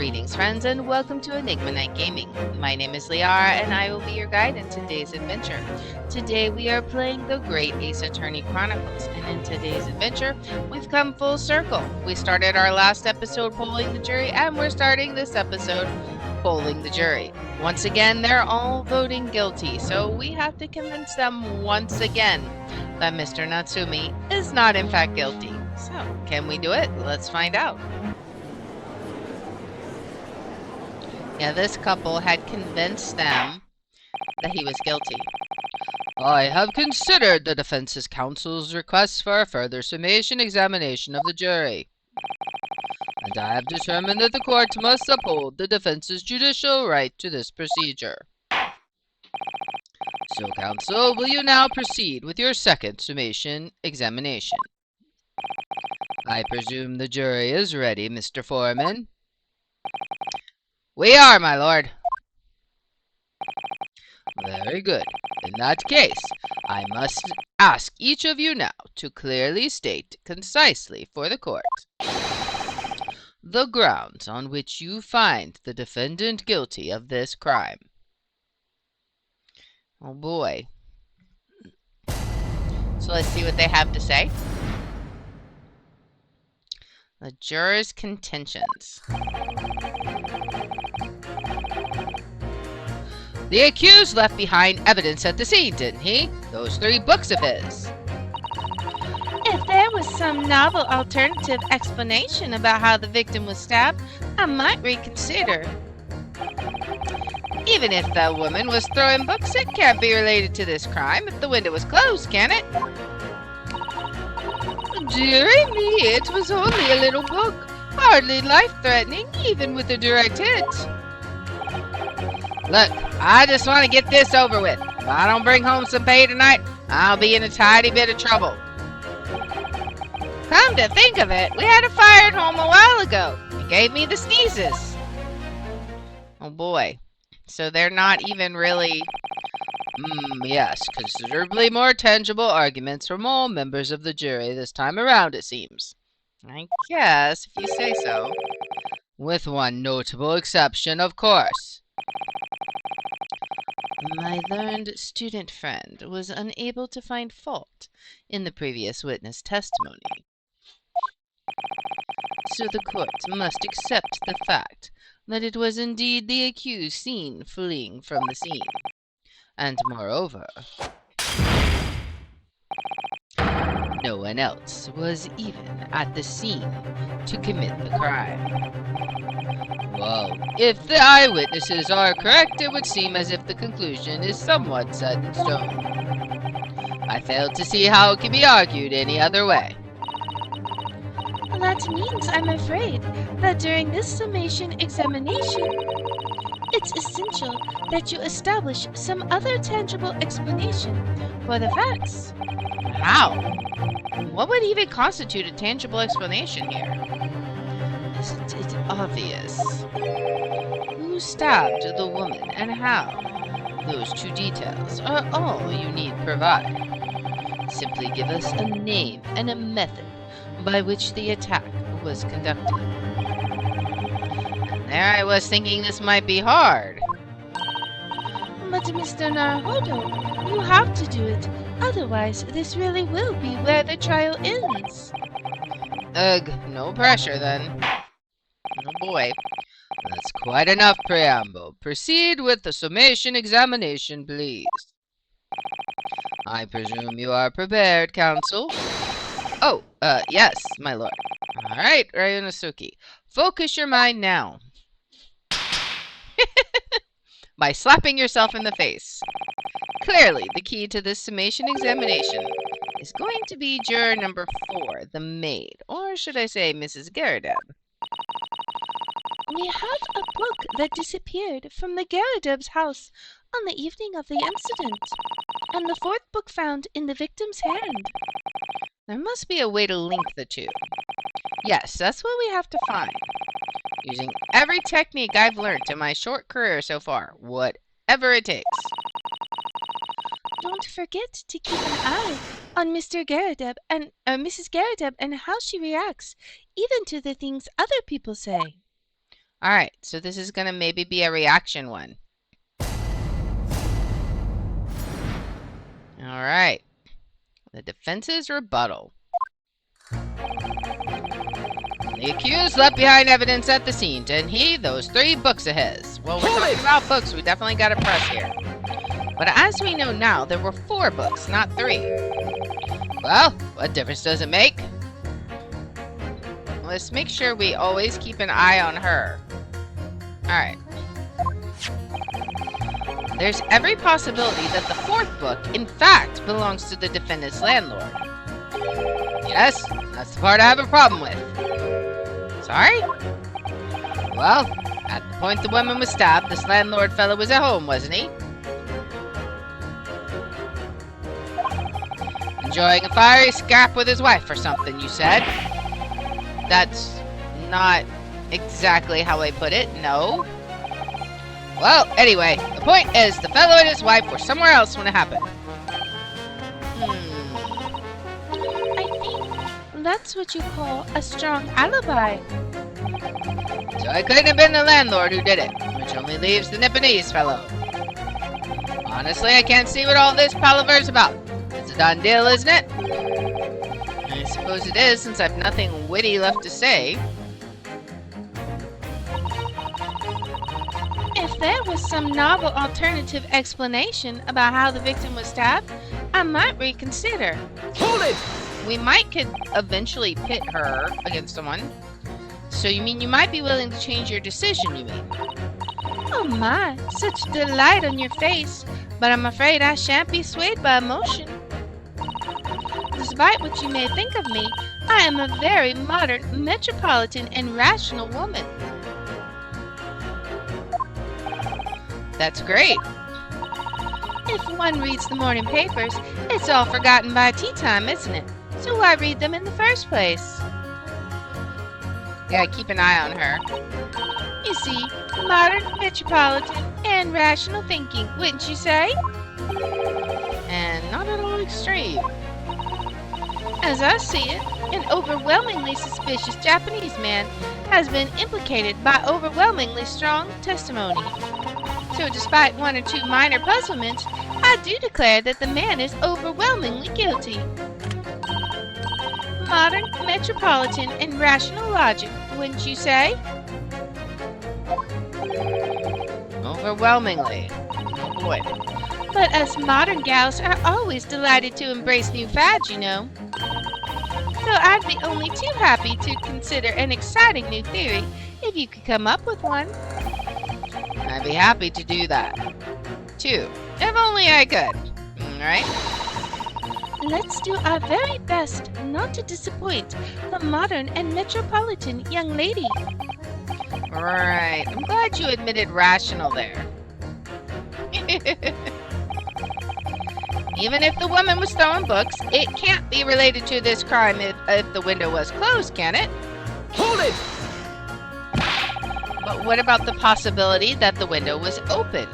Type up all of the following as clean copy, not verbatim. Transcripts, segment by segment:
Greetings, friends, and welcome to Enigma Night Gaming. My name is Liara, and I will be your guide in today's adventure. Today, we are playing The Great Ace Attorney Chronicles, and in today's adventure, we've come full circle. We started our last episode polling the jury, and we're starting this episode polling the jury. Once again, they're all voting guilty, so we have to convince them once again that Mr. Natsume is not in fact guilty. So, can we do it? Let's find out. Yeah, this couple had convinced them that he was guilty. I have considered the defense's counsel's request for a further summation examination of the jury, and I have determined that the court must uphold the defense's judicial right to this procedure. So, counsel, will you now proceed with your second summation examination? I presume the jury is ready, Mr. Foreman. We are, my lord. Very good. In that case, I must ask each of you now to clearly state concisely for the court the grounds on which you find the defendant guilty of this crime. Oh boy. So let's see what they have to say. The jurors' contentions. The accused left behind evidence at the scene, didn't he? Those 3 books of his. If there was some novel alternative explanation about how the victim was stabbed, I might reconsider. Even if the woman was throwing books, it can't be related to this crime if the window was closed, can it? Dearie me, it was only a little book, hardly life-threatening, even with a direct hit. Look, I just want to get this over with. If I don't bring home some pay tonight, I'll be in a tidy bit of trouble. Come to think of it, we had a fire at home a while ago. It gave me the sneezes. Oh boy. So they're not even really... yes, considerably more tangible arguments from all members of the jury this time around, it seems. I guess, if you say so. With one notable exception, of course. My learned student friend was unable to find fault in the previous witness testimony. So the court must accept the fact that it was indeed the accused seen fleeing from the scene. And moreover, no one else was even at the scene to commit the crime. Well, if the eyewitnesses are correct, it would seem as if the conclusion is somewhat set in stone. I fail to see how it can be argued any other way. That means, I'm afraid, that during this summation examination, it's essential that you establish some other tangible explanation for the facts. How? What would even constitute a tangible explanation here? Isn't it obvious? Who stabbed the woman and how? Those 2 details are all you need provide. Simply give us a name and a method by which the attack was conducted. And there I was thinking this might be hard. But Mr. Naruhodo, you have to do it. Otherwise, this really will be where the trial ends. Ugh, no pressure then. Oh boy. That's quite enough preamble. Proceed with the summation examination, please. I presume you are prepared, counsel? Oh, yes, my lord. All right, Ryunosuke. Focus your mind now. By slapping yourself in the face. Clearly, the key to this summation examination is going to be juror number 4, the maid. Or should I say Mrs. Garadeb? We have a book that disappeared from the Garadeb's house on the evening of the incident, and the 4th book found in the victim's hand. There must be a way to link the 2. Yes, that's what we have to find. Using every technique I've learned in my short career so far, whatever it takes. Don't forget to keep an eye on Mr. Garadeb and Mrs. Garadeb and how she reacts, even to the things other people say. Alright, so this is gonna maybe be a reaction one. Alright. The defense's rebuttal. The accused left behind evidence at the scene, didn't he? Those 3 books of his. Well, we're talking about books, we definitely gotta press here. But as we know now, there were 4 books, not 3. Well, what difference does it make? Let's make sure we always keep an eye on her. Alright. There's every possibility that the 4th book, in fact, belongs to the defendant's landlord. Yes, that's the part I have a problem with. Sorry? Well, at the point the woman was stabbed, this landlord fellow was at home, wasn't he? Enjoying a fiery scrap with his wife or something, you said? That's not exactly how I put it, no. Well, anyway, the point is the fellow and his wife were somewhere else when it happened. I think that's what you call a strong alibi. So it couldn't have been the landlord who did it, which only leaves the Nipponese fellow. Honestly, I can't see what all this palaver's about. It's a done deal, isn't it? I suppose it is, since I've nothing witty left to say. If there was some novel alternative explanation about how the victim was stabbed, I might reconsider. Hold it! We could eventually pit her against someone. So you mean you might be willing to change your decision, you mean? Oh my, such delight on your face, but I'm afraid I shan't be swayed by emotion. Despite what you may think of me, I am a very modern, metropolitan, and rational woman. That's great. If one reads the morning papers, it's all forgotten by tea time, isn't it? So why read them in the first place? Yeah, keep an eye on her. You see, modern, metropolitan, and rational thinking, wouldn't you say? And not at all extreme. As I see it, an overwhelmingly suspicious Japanese man has been implicated by overwhelmingly strong testimony. So despite 1 or 2 minor puzzlements, I do declare that the man is overwhelmingly guilty. Modern, metropolitan, and rational logic, wouldn't you say? Overwhelmingly. Oh boy. But us modern gals are always delighted to embrace new fads, you know. So I'd be only too happy to consider an exciting new theory if you could come up with one. I'd be happy to do that. Too. If only I could. Alright? Let's do our very best not to disappoint the modern and metropolitan young lady. Right. I'm glad you admitted rational there. Even if the woman was throwing books, it can't be related to this crime if the window was closed, can it? Hold it! But what about the possibility that the window was open?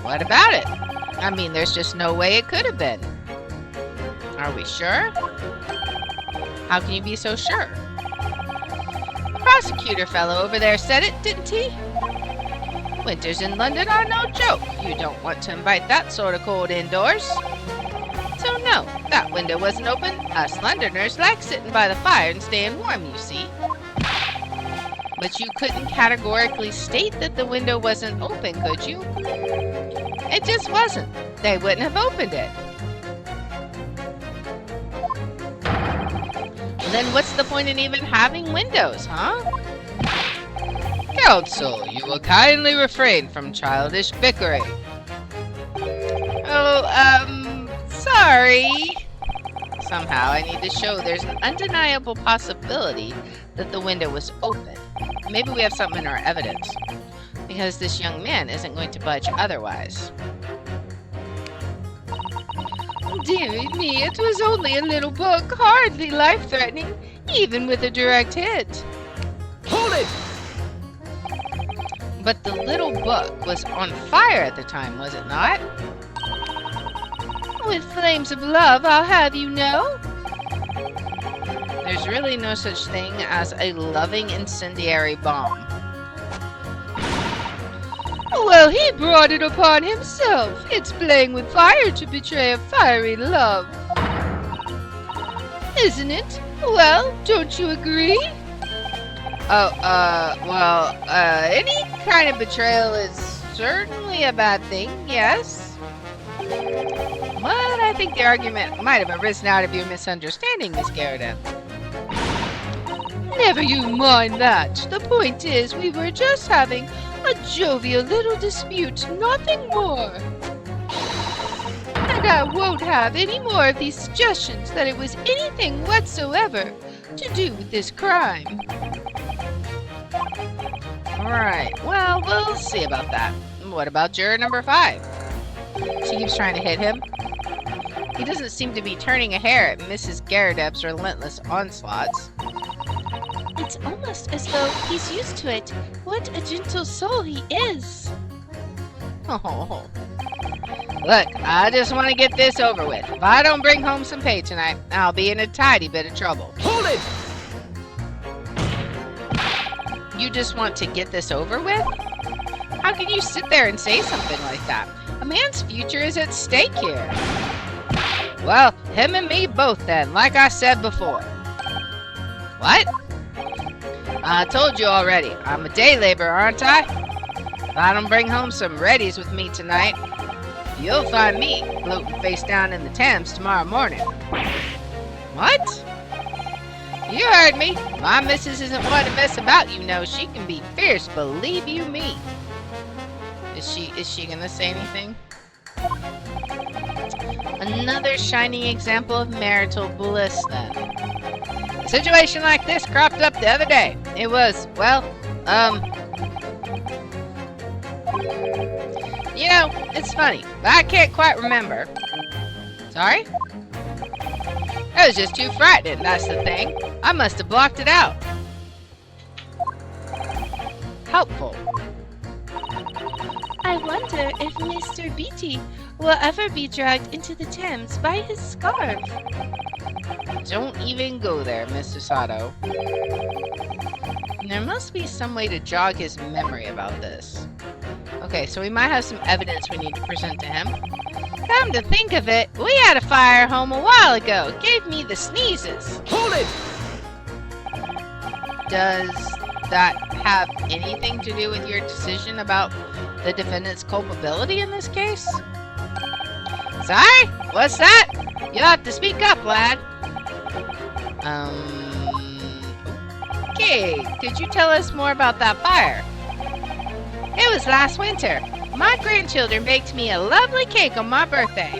What about it? I mean, there's just no way it could have been. Are we sure? How can you be so sure? The prosecutor fellow over there said it, didn't he? Winters in London are no joke. You don't want to invite that sort of cold indoors. So no, that window wasn't open. Us Londoners like sitting by the fire and staying warm, you see. But you couldn't categorically state that the window wasn't open, could you? It just wasn't. They wouldn't have opened it. Then what's the point in even having windows, huh? Counsel, you will kindly refrain from childish bickering. Oh, sorry. Somehow I need to show there's an undeniable possibility that the window was open. Maybe we have something in our evidence. Because this young man isn't going to budge otherwise. Dearie me, it was only a little book, hardly life-threatening, even with a direct hit. Hold it! But the little book was on fire at the time, was it not? With flames of love, I'll have you know. there's really no such thing as a loving incendiary bomb. Well, he brought it upon himself. It's playing with fire to betray a fiery love. Isn't it? Well, don't you agree? Any kind of betrayal is certainly a bad thing, yes. But I think the argument might have arisen out of your misunderstanding, Miss Garrett. Never you mind that. The point is, we were just having a jovial little dispute, nothing more. And I won't have any more of these suggestions that it was anything whatsoever to do with this crime. Right, well, we'll see about that. What about juror number 5? She keeps trying to hit him. He doesn't seem to be turning a hair at Mrs. Garredeb's relentless onslaughts. It's almost as though he's used to it. What a gentle soul he is. Oh. Look, I just want to get this over with. If I don't bring home some pay tonight, I'll be in a tidy bit of trouble. Hold it! You just want to get this over with? How can you sit there and say something like that? A man's future is at stake here. Well, him and me both then, like I said before. What? I told you already, I'm a day laborer, aren't I? If I don't bring home some readies with me tonight, you'll find me floating face down in the Thames tomorrow morning. What? You heard me. My missus isn't one to mess about, you know. She can be fierce, believe you me. Is she gonna say anything? Another shining example of marital bliss, then. A situation like this cropped up the other day. It was, well, you know, it's funny, but I can't quite remember. Sorry? It was just too frightening, that's the thing. I must have blocked it out. Helpful. I wonder if Mr. Beatty will ever be dragged into the Thames by his scarf. Don't even go there, Mr. Sato. There must be some way to jog his memory about this. Okay, so we might have some evidence we need to present to him. Come to think of it, we had a fire home a while ago. It gave me the sneezes. Hold it! Does that have anything to do with your decision about the defendant's culpability in this case? Sorry? What's that? You'll have to speak up, lad. Okay, could you tell us more about that fire? It was last winter. My grandchildren baked me a lovely cake on my birthday.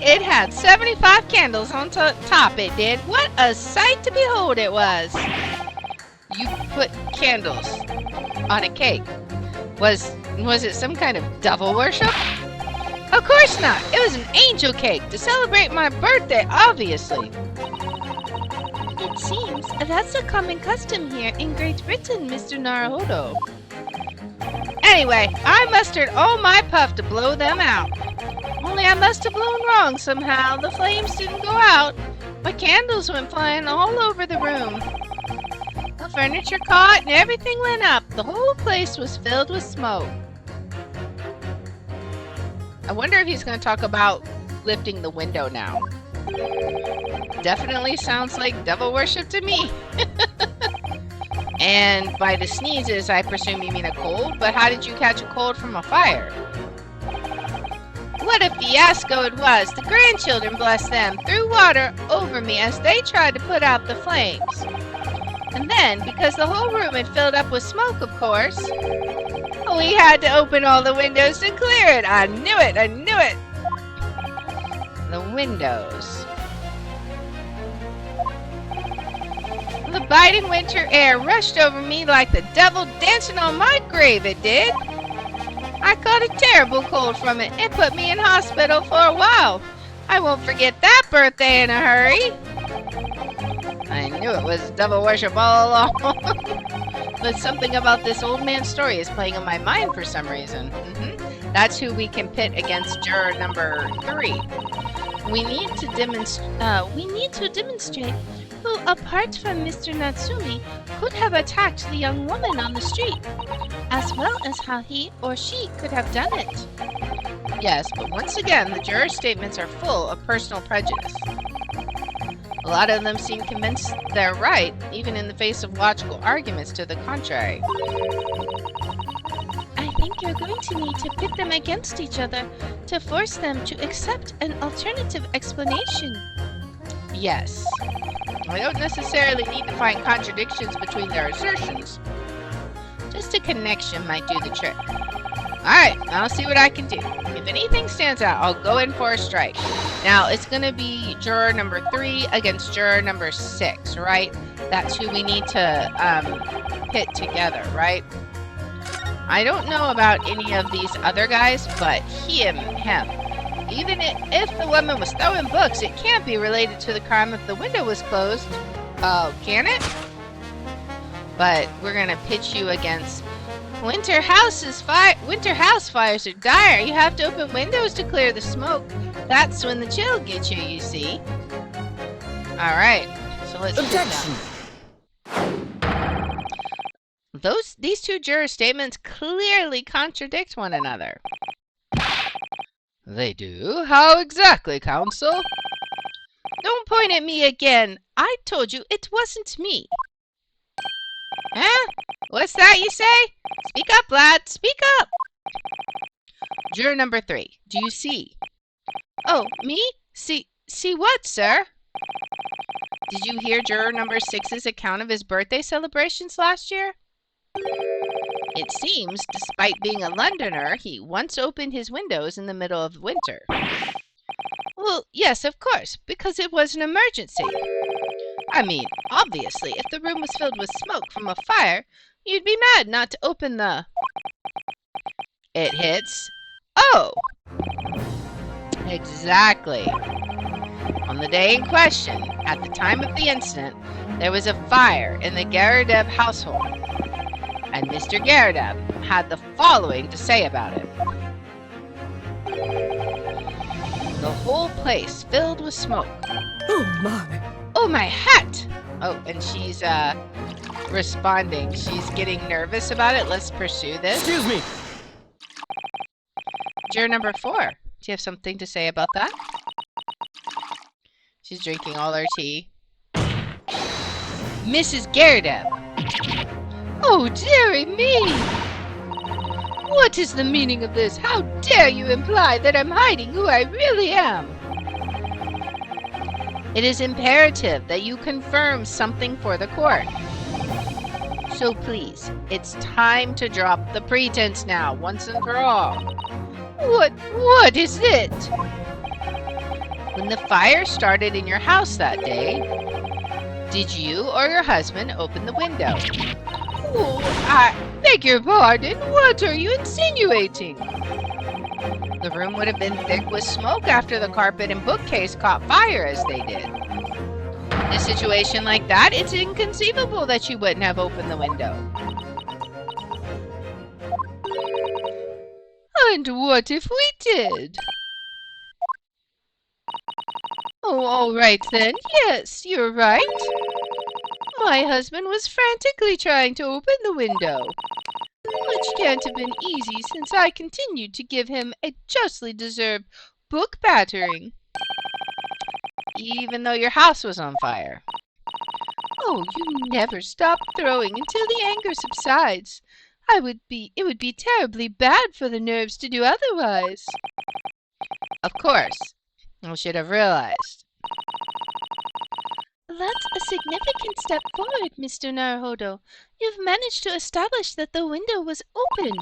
It had 75 candles on top, it did. What a sight to behold it was. You put candles on a cake. Was it some kind of devil worship? Of course not. It was an angel cake to celebrate my birthday, obviously. It seems that's a common custom here in Great Britain, Mr. Naruhodo. Anyway, I mustered all my puff to blow them out. Only I must have blown wrong somehow. The flames didn't go out. My candles went flying all over the room. The furniture caught and everything went up. The whole place was filled with smoke. I wonder if he's going to talk about lifting the window now. Definitely sounds like devil worship to me. And by the sneezes, I presume you mean a cold, but how did you catch a cold from a fire? What a fiasco it was! The grandchildren, bless them, threw water over me as they tried to put out the flames. And then, because the whole room had filled up with smoke, of course, we had to open all the windows to clear it. I knew it! I knew it! The windows. The biting winter air rushed over me like the devil dancing on my grave, it did. I caught a terrible cold from it. It put me in hospital for a while. I won't forget that birthday in a hurry. I knew it was devil worship all along. But something about this old man's story is playing on my mind for some reason. That's who we can pit against juror number 3. We need to demonstrate who, apart from Mr. Natsume, could have attacked the young woman on the street, as well as how he or she could have done it. Yes, but once again, the juror statements are full of personal prejudice. A lot of them seem convinced they're right, even in the face of logical arguments to the contrary. I think you're going to need to pit them against each other to force them to accept an alternative explanation. Yes. I don't necessarily need to find contradictions between their assertions. Just a connection might do the trick. Alright, I'll see what I can do. If anything stands out, I'll go in for a strike. Now, it's going to be juror number 3 against juror number 6, right? That's who we need to pit together, right? I don't know about any of these other guys, but him. Even if the woman was throwing books, it can't be related to the crime if the window was closed. Oh, can it? But we're going to pitch you against winter house fires are dire. You have to open windows to clear the smoke. That's when the chill gets you, you see. Alright, so let's Objection! These two juror statements clearly contradict one another. They do? How exactly, counsel? Don't point at me again. I told you it wasn't me. Huh? What's that you say? Speak up, lad. Speak up. Juror number 3. Do you see? Oh, me? See what, sir? Did you hear juror number 6's account of his birthday celebrations last year? It seems, despite being a Londoner, he once opened his windows in the middle of winter. Well, yes, of course, because it was an emergency. I mean, obviously, if the room was filled with smoke from a fire, you'd be mad not to open the... It hits... Oh! Exactly. On the day in question, at the time of the incident, there was a fire in the Garadev household. And Mr. Garadev had the following to say about it. The whole place filled with smoke. Oh my! Oh, my hat! Oh, and she's, responding. She's getting nervous about it. Let's pursue this. Excuse me! Juror number 4. Do you have something to say about that? She's drinking all her tea. Mrs. Garadev! Oh, dearie me! What is the meaning of this? How dare you imply that I'm hiding who I really am? It is imperative that you confirm something for the court. So please, it's time to drop the pretense now, once and for all. What is it? When the fire started in your house that day, did you or your husband open the window? Oh, I beg your pardon. What are you insinuating? The room would have been thick with smoke after the carpet and bookcase caught fire as they did. In a situation like that, it's inconceivable that you wouldn't have opened the window. And what if we did? Oh, all right then. Yes, you're right. My husband was frantically trying to open the window, which can't have been easy since I continued to give him a justly deserved book battering. Even though your house was on fire. Oh, you never stop throwing until the anger subsides. It would be terribly bad for the nerves to do otherwise. Of course. I should have realized. That's a significant step forward, Mr. Naruhodo. You've managed to establish that the window was open.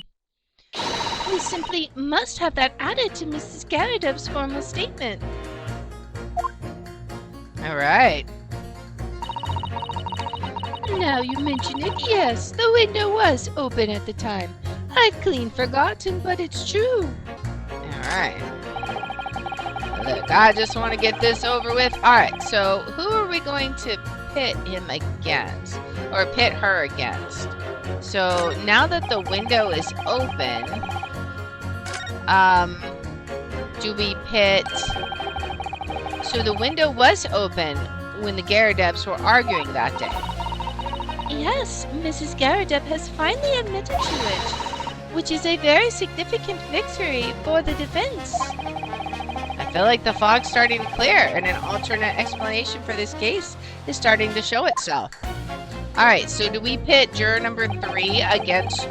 We simply must have that added to Mrs. Garadev's formal statement. All right. Now you mention it, yes, the window was open at the time. I'd clean forgotten, but it's true. All right. Look, I just want to get this over with. All right, so who are we going to pit him against? Or pit her against? So now that the window is open, do we pit So the window was open when the Garadebs were arguing that day. Yes, Mrs. Garadeb has finally admitted to it, which is a very significant victory for the defense. I feel like the fog's starting to clear, and an alternate explanation for this case is starting to show itself. Alright, so do we pit juror number 3 against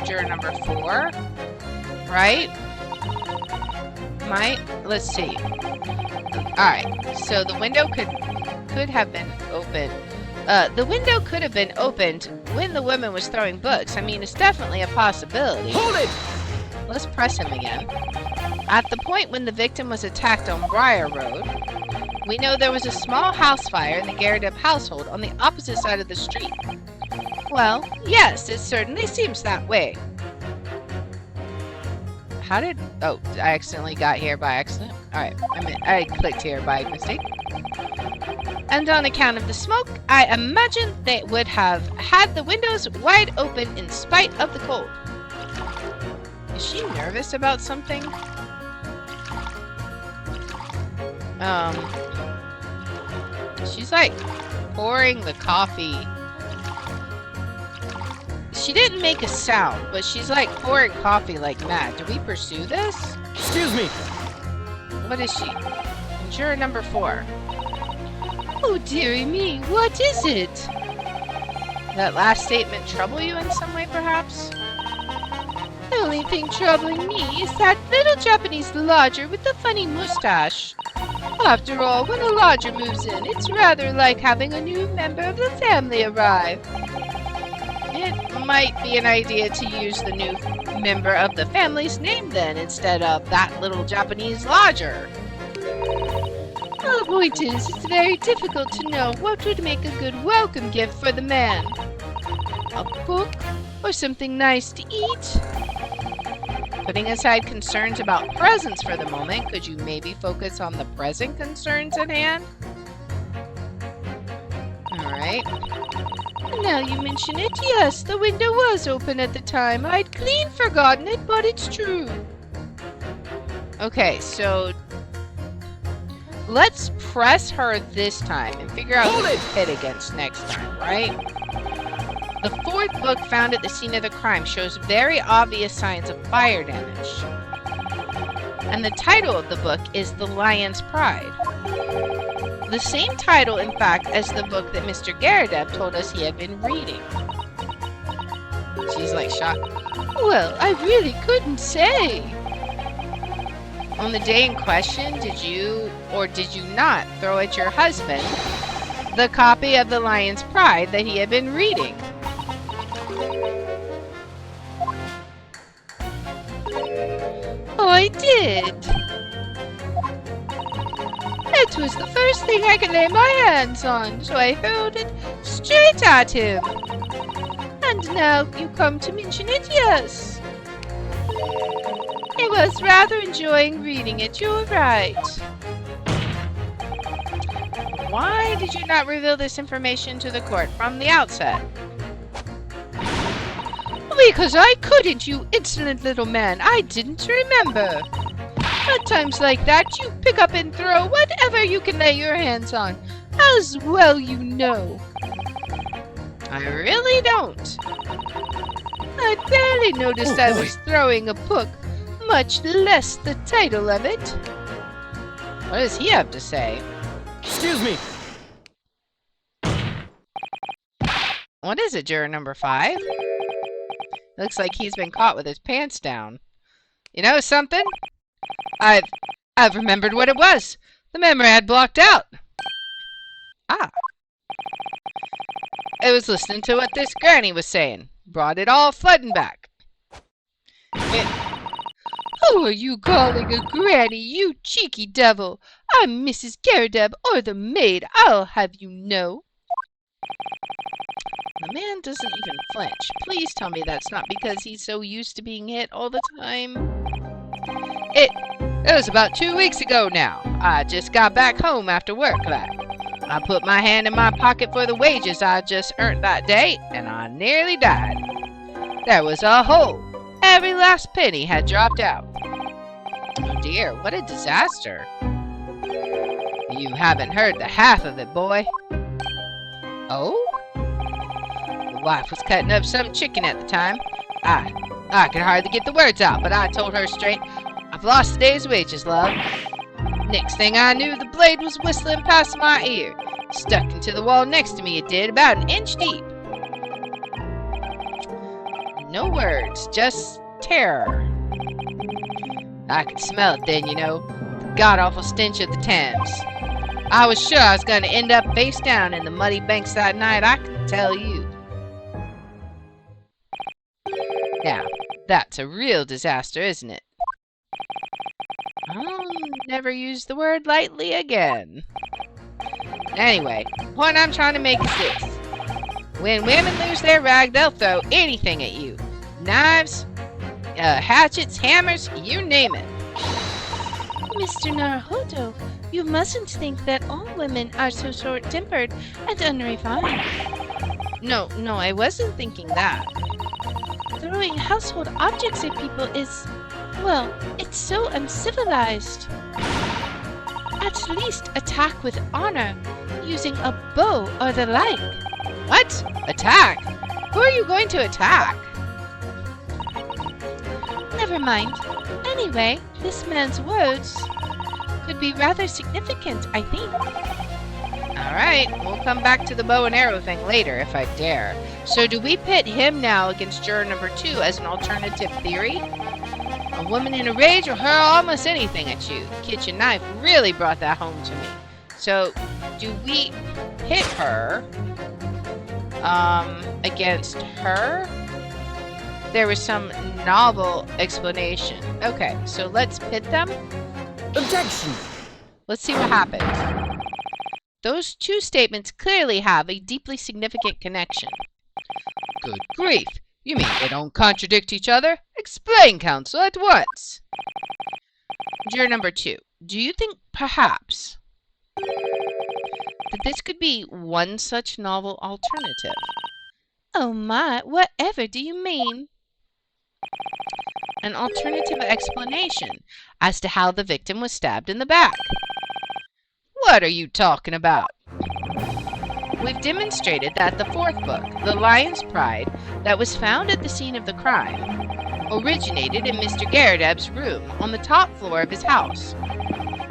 juror number 4? Right? Let's see. Alright, so the window could have been open. The window could have been opened when the woman was throwing books. I mean, it's definitely a possibility. Hold it! Let's press him again. At the point when the victim was attacked on Briar Road, we know there was a small house fire in the Garadeb household on the opposite side of the street. Well, yes, it certainly seems that way. Oh, I accidentally got here by accident. Alright, I clicked here by mistake. And on account of the smoke, I imagine they would have had the windows wide open in spite of the cold. Is she nervous about something? She's like pouring the coffee. She didn't make a sound, but she's like pouring coffee like mad. Do we pursue this? Excuse me. What is she? Juror number 4. Oh, dearie me, what is it? That last statement trouble you in some way, perhaps? The only thing troubling me is that little Japanese lodger with the funny mustache. After all, when a lodger moves in, it's rather like having a new member of the family arrive. It might be an idea to use the new member of the family's name then, instead of that little Japanese lodger. Well, the point is, it's very difficult to know what would make a good welcome gift for the man. A book or something nice to eat? Putting aside concerns about presents for the moment, could you maybe focus on the present concerns at hand? Alright. Now you mention it, yes, the window was open at the time. I'd clean forgotten it, but it's true. Okay, so let's press her this time and figure out who to hit against next time, right? The 4th book found at the scene of the crime shows very obvious signs of fire damage. And the title of the book is The Lion's Pride. The same title, in fact, as the book that Mr. Garadeb told us he had been reading. She's like shocked. Well, I really couldn't say. On the day in question, did you or did you not throw at your husband the copy of The Lion's Pride that he had been reading? Oh, I did. It was the first thing I could lay my hands on, so I hurled it straight at him. And now you come to mention it, yes. I was rather enjoying reading it, you're right. Why did you not reveal this information to the court from the outset? Because I couldn't, you insolent little man. I didn't remember. At times like that, you pick up and throw whatever you can lay your hands on. As well you know. I really don't. I barely noticed I was throwing a book, much less the title of it. What does he have to say? Excuse me. What is it, juror number 5? Looks like he's been caught with his pants down. You know something? I've remembered what it was. The memory I'd blocked out. Ah. I was listening to what this granny was saying. Brought it all flooding back. Who are you calling a granny, you cheeky devil? I'm Mrs. Garadeb, or the maid, I'll have you know. The man doesn't even flinch. Please tell me that's not because he's so used to being hit all the time. It was about 2 weeks ago now. I just got back home after work that. I put my hand in my pocket for the wages I just earned that day, and I nearly died. There was a hole. Every last penny had dropped out. Oh dear, what a disaster. You haven't heard the half of it, boy. Oh? The wife was cutting up some chicken at the time. I could hardly get the words out, but I told her straight, I've lost a day's wages, love. Next thing I knew, the blade was whistling past my ear. Stuck into the wall next to me, it did, about an inch deep. No words, just terror. I could smell it then, you know, the god-awful stench of the Thames. I was sure I was going to end up face down in the muddy banks that night, I can tell you. Now, that's a real disaster, isn't it? I'll never use the word lightly again. Anyway, the point I'm trying to make is this. When women lose their rag, they'll throw anything at you. Knives, hatchets, hammers, you name it. Mr. Naruhodo, you mustn't think that all women are so short-tempered and unrefined. No, I wasn't thinking that. Throwing household objects at people is, well, it's so uncivilized. At least attack with honor, using a bow or the like. What? Attack? Who are you going to attack? Never mind. Anyway, this man's words could be rather significant, I think. Alright, we'll come back to the bow and arrow thing later, if I dare. So do we pit him now against juror number 2 as an alternative theory? A woman in a rage will hurl almost anything at you. The kitchen knife really brought that home to me. So, do we pit her against her? There was some novel explanation. Okay, so let's pit them. Objection! Let's see what happens. Those two statements clearly have a deeply significant connection. Good grief! You mean they don't contradict each other? Explain, counsel, at once. Juror number 2, do you think perhaps that this could be one such novel alternative? Oh my, whatever do you mean? An alternative explanation as to how the victim was stabbed in the back. What are you talking about? We've demonstrated that the fourth book, The Lion's Pride, that was found at the scene of the crime, originated in Mr. Garrideb's room on the top floor of his house.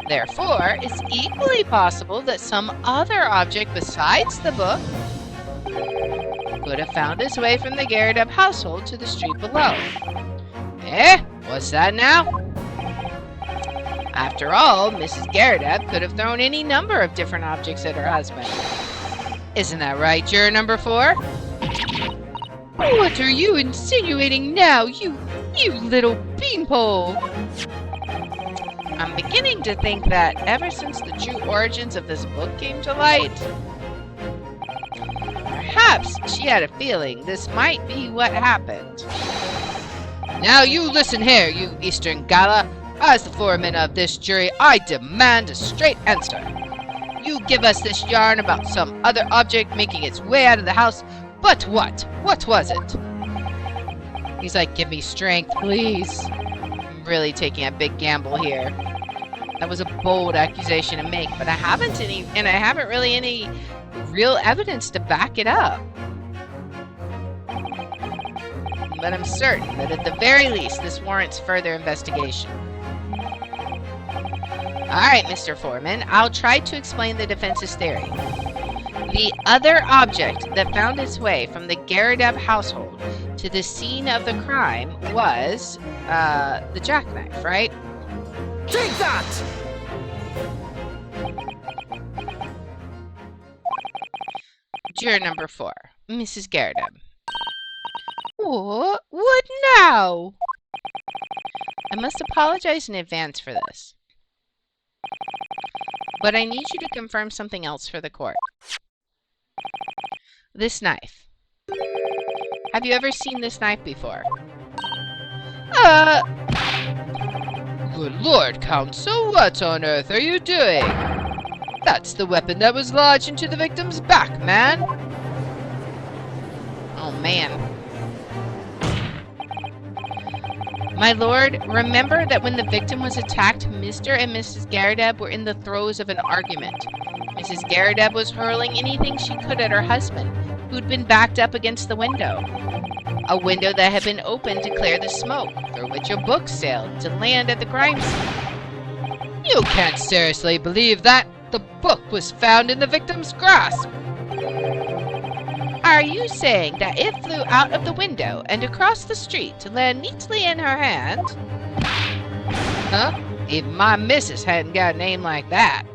Therefore, it's equally possible that some other object besides the book could have found its way from the Garrideb household to the street below. Eh? What's that now? After all, Mrs. Garrideb could have thrown any number of different objects at her husband. Isn't that right, juror number 4? What are you insinuating now, you little beanpole? I'm beginning to think that ever since the true origins of this book came to light, perhaps she had a feeling this might be what happened. Now you listen here, you Eastern Gala. As the foreman of this jury, I demand a straight answer. You give us this yarn about some other object making its way out of the house, but what? What was it? He's like, give me strength, please. I'm really taking a big gamble here. That was a bold accusation to make, but I haven't really any real evidence to back it up. But I'm certain that at the very least, this warrants further investigation. Alright, Mr. Foreman, I'll try to explain the defense's theory. The other object that found its way from the Garrideb household to the scene of the crime was, the jackknife, right? Take that! Juror number 4, Mrs. Garrideb. What now? I must apologize in advance for this. But I need you to confirm something else for the court. This knife. Have you ever seen this knife before? Good Lord, counsel, what on earth are you doing? That's the weapon that was lodged into the victim's back, man. Oh, man. My lord, remember that when the victim was attacked, Mr. and Mrs. Garadeb were in the throes of an argument. Mrs. Garadeb was hurling anything she could at her husband, who'd been backed up against the window. A window that had been opened to clear the smoke, through which a book sailed to land at the crime scene. You can't seriously believe that! The book was found in the victim's grasp! Are you saying that it flew out of the window and across the street to land neatly in her hand? Huh? Even my missus hadn't got a name like that.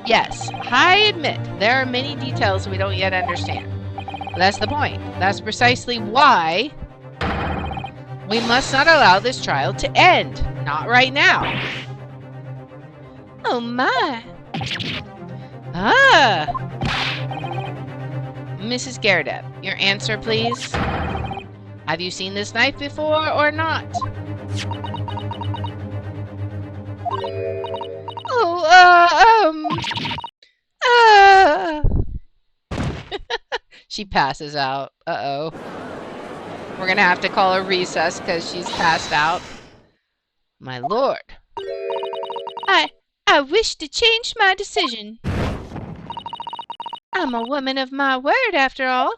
Yes, I admit there are many details we don't yet understand. But that's the point. That's precisely why we must not allow this trial to end. Not right now. Oh my! Ah! Mrs. Garadeb, your answer, please. Have you seen this knife before or not? She passes out. Uh-oh. We're gonna have to call a recess because she's passed out. My lord. I wish to change my decision. I'm a woman of my word, after all.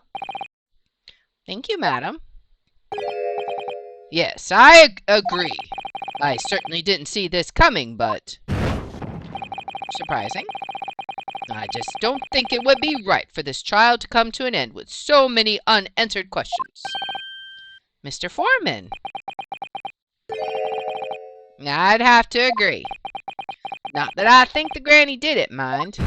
Thank you, madam. Yes, I agree. I certainly didn't see this coming, but... surprising. I just don't think it would be right for this trial to come to an end with so many unanswered questions. Mr. Foreman. I'd have to agree. Not that I think the granny did it, mind.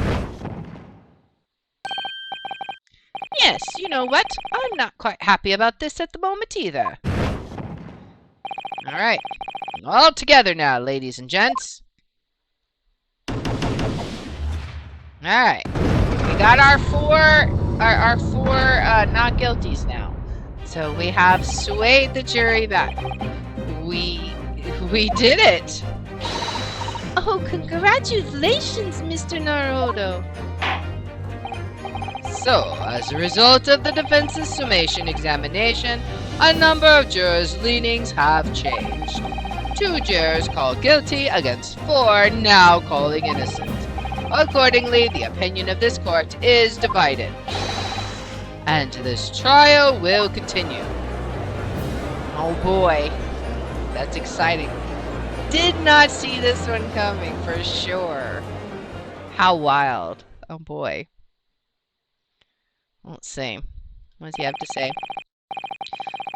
Yes, you know what? I'm not quite happy about this at the moment either. Alright. All together now, ladies and gents. Alright. We got our four not guilties now. So we have swayed the jury back. We did it! Oh, congratulations, Mr. Naruto. So, as a result of the defense's summation examination, a number of jurors' leanings have changed. 2 jurors called guilty against 4 now calling innocent. Accordingly, the opinion of this court is divided. And this trial will continue. Oh boy, that's exciting. Did not see this one coming for sure. How wild. Oh boy. Let's see. What does he have to say?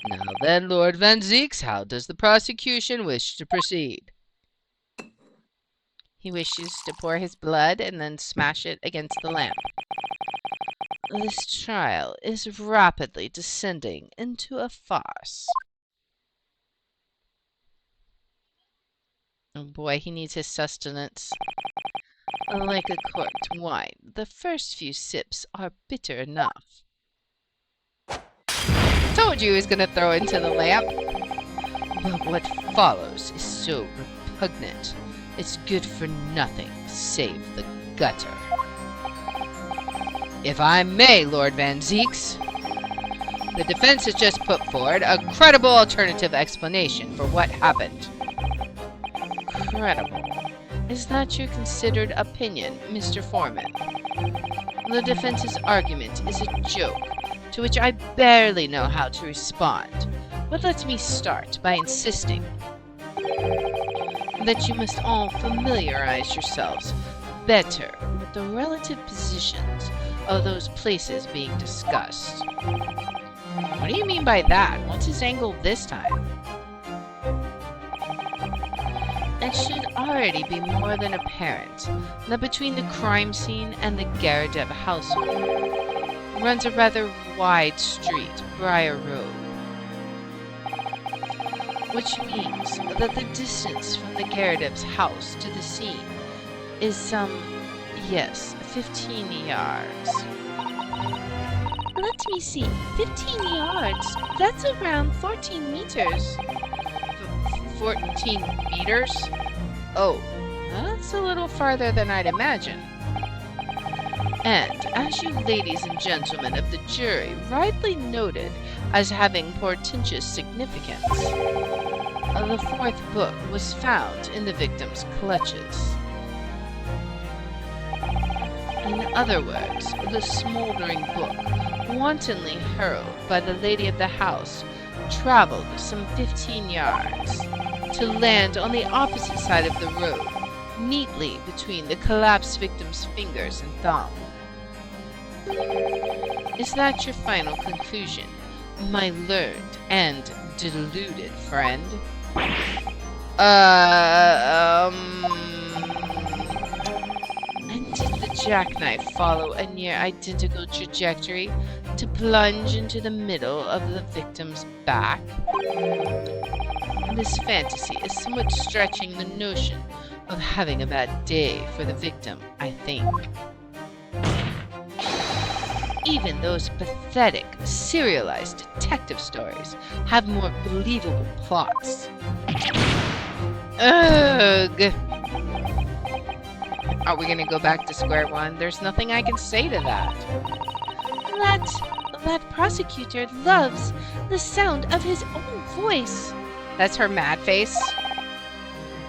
Now then, Lord Van Zieks, how does the prosecution wish to proceed? He wishes to pour his blood and then smash it against the lamp. This trial is rapidly descending into a farce. Oh boy, he needs his sustenance. Like a corked wine, the first few sips are bitter enough. Told you he was gonna throw into the lamp. But what follows is so repugnant. It's good for nothing save the gutter. If I may, Lord Van Zieks, the defense has just put forward a credible alternative explanation for what happened. Credible. Is that your considered opinion, Mr. Foreman? The defense's argument is a joke, to which I barely know how to respond. But let me start by insisting that you must all familiarize yourselves better with the relative positions of those places being discussed. What do you mean by that? What's his angle this time? It should already be more than apparent that between the crime scene and the Garadeb household runs a rather wide street, Briar Road. Which means that the distance from the Garadeb's house to the scene is some, yes, 15 yards. Let me see. 15 yards. That's around 14 meters. 14 meters? Oh, that's a little farther than I'd imagine. And as you ladies and gentlemen of the jury rightly noted as having portentous significance, the fourth book was found in the victim's clutches. In other words, the smoldering book, wantonly hurled by the lady of the house, traveled some 15 yards to land on the opposite side of the road, neatly between the collapsed victim's fingers and thumb. Is that your final conclusion, my learned and deluded friend? And did the jackknife follow a near identical trajectory to plunge into the middle of the victim's back? This fantasy is somewhat stretching the notion of having a bad day for the victim, I think. Even those pathetic, serialized detective stories have more believable plots. Ugh! Are we gonna go back to square one? There's nothing I can say to that. That prosecutor loves the sound of his own voice. That's her mad face.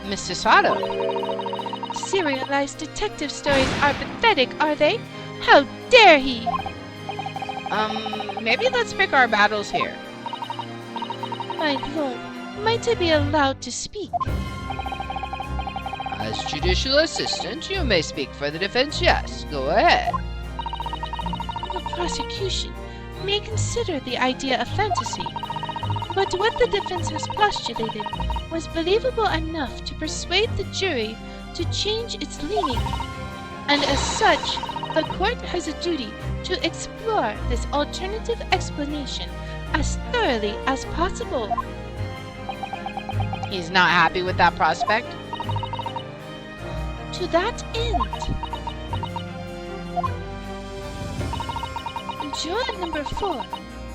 Mr. Sato. Serialized detective stories are pathetic, are they? How dare he! Maybe let's pick our battles here. My lord, might I be allowed to speak? As judicial assistant, you may speak for the defense, yes. Go ahead. The prosecution may consider the idea a fantasy, but what the defense has postulated was believable enough to persuade the jury to change its leaning, and as such, the court has a duty to explore this alternative explanation as thoroughly as possible. He's not happy with that prospect? To that end, juror number 4,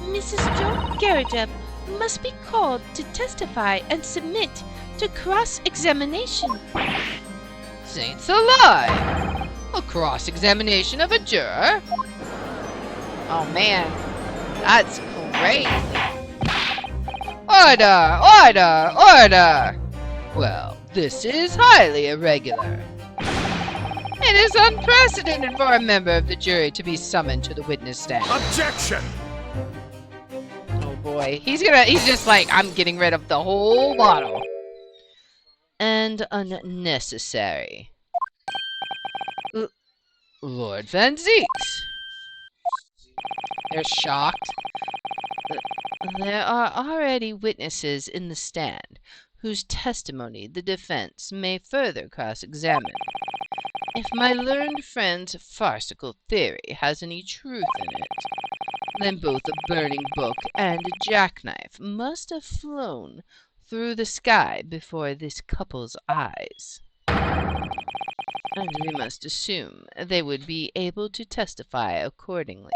Mrs. Joan Garadeb, must be called to testify and submit to cross-examination. Saints alive! A cross-examination of a juror? Oh man, that's crazy. Order! Order! Order! Well, this is highly irregular. It is unprecedented for a member of the jury to be summoned to the witness stand. Objection! Oh boy, he's just like, I'm getting rid of the whole bottle. And unnecessary. Lord Van Zeeks. They're shocked. There are already witnesses in the stand whose testimony the defense may further cross-examine. If my learned friend's farcical theory has any truth in it, then both a burning book and a jackknife must have flown through the sky before this couple's eyes. And we must assume they would be able to testify accordingly.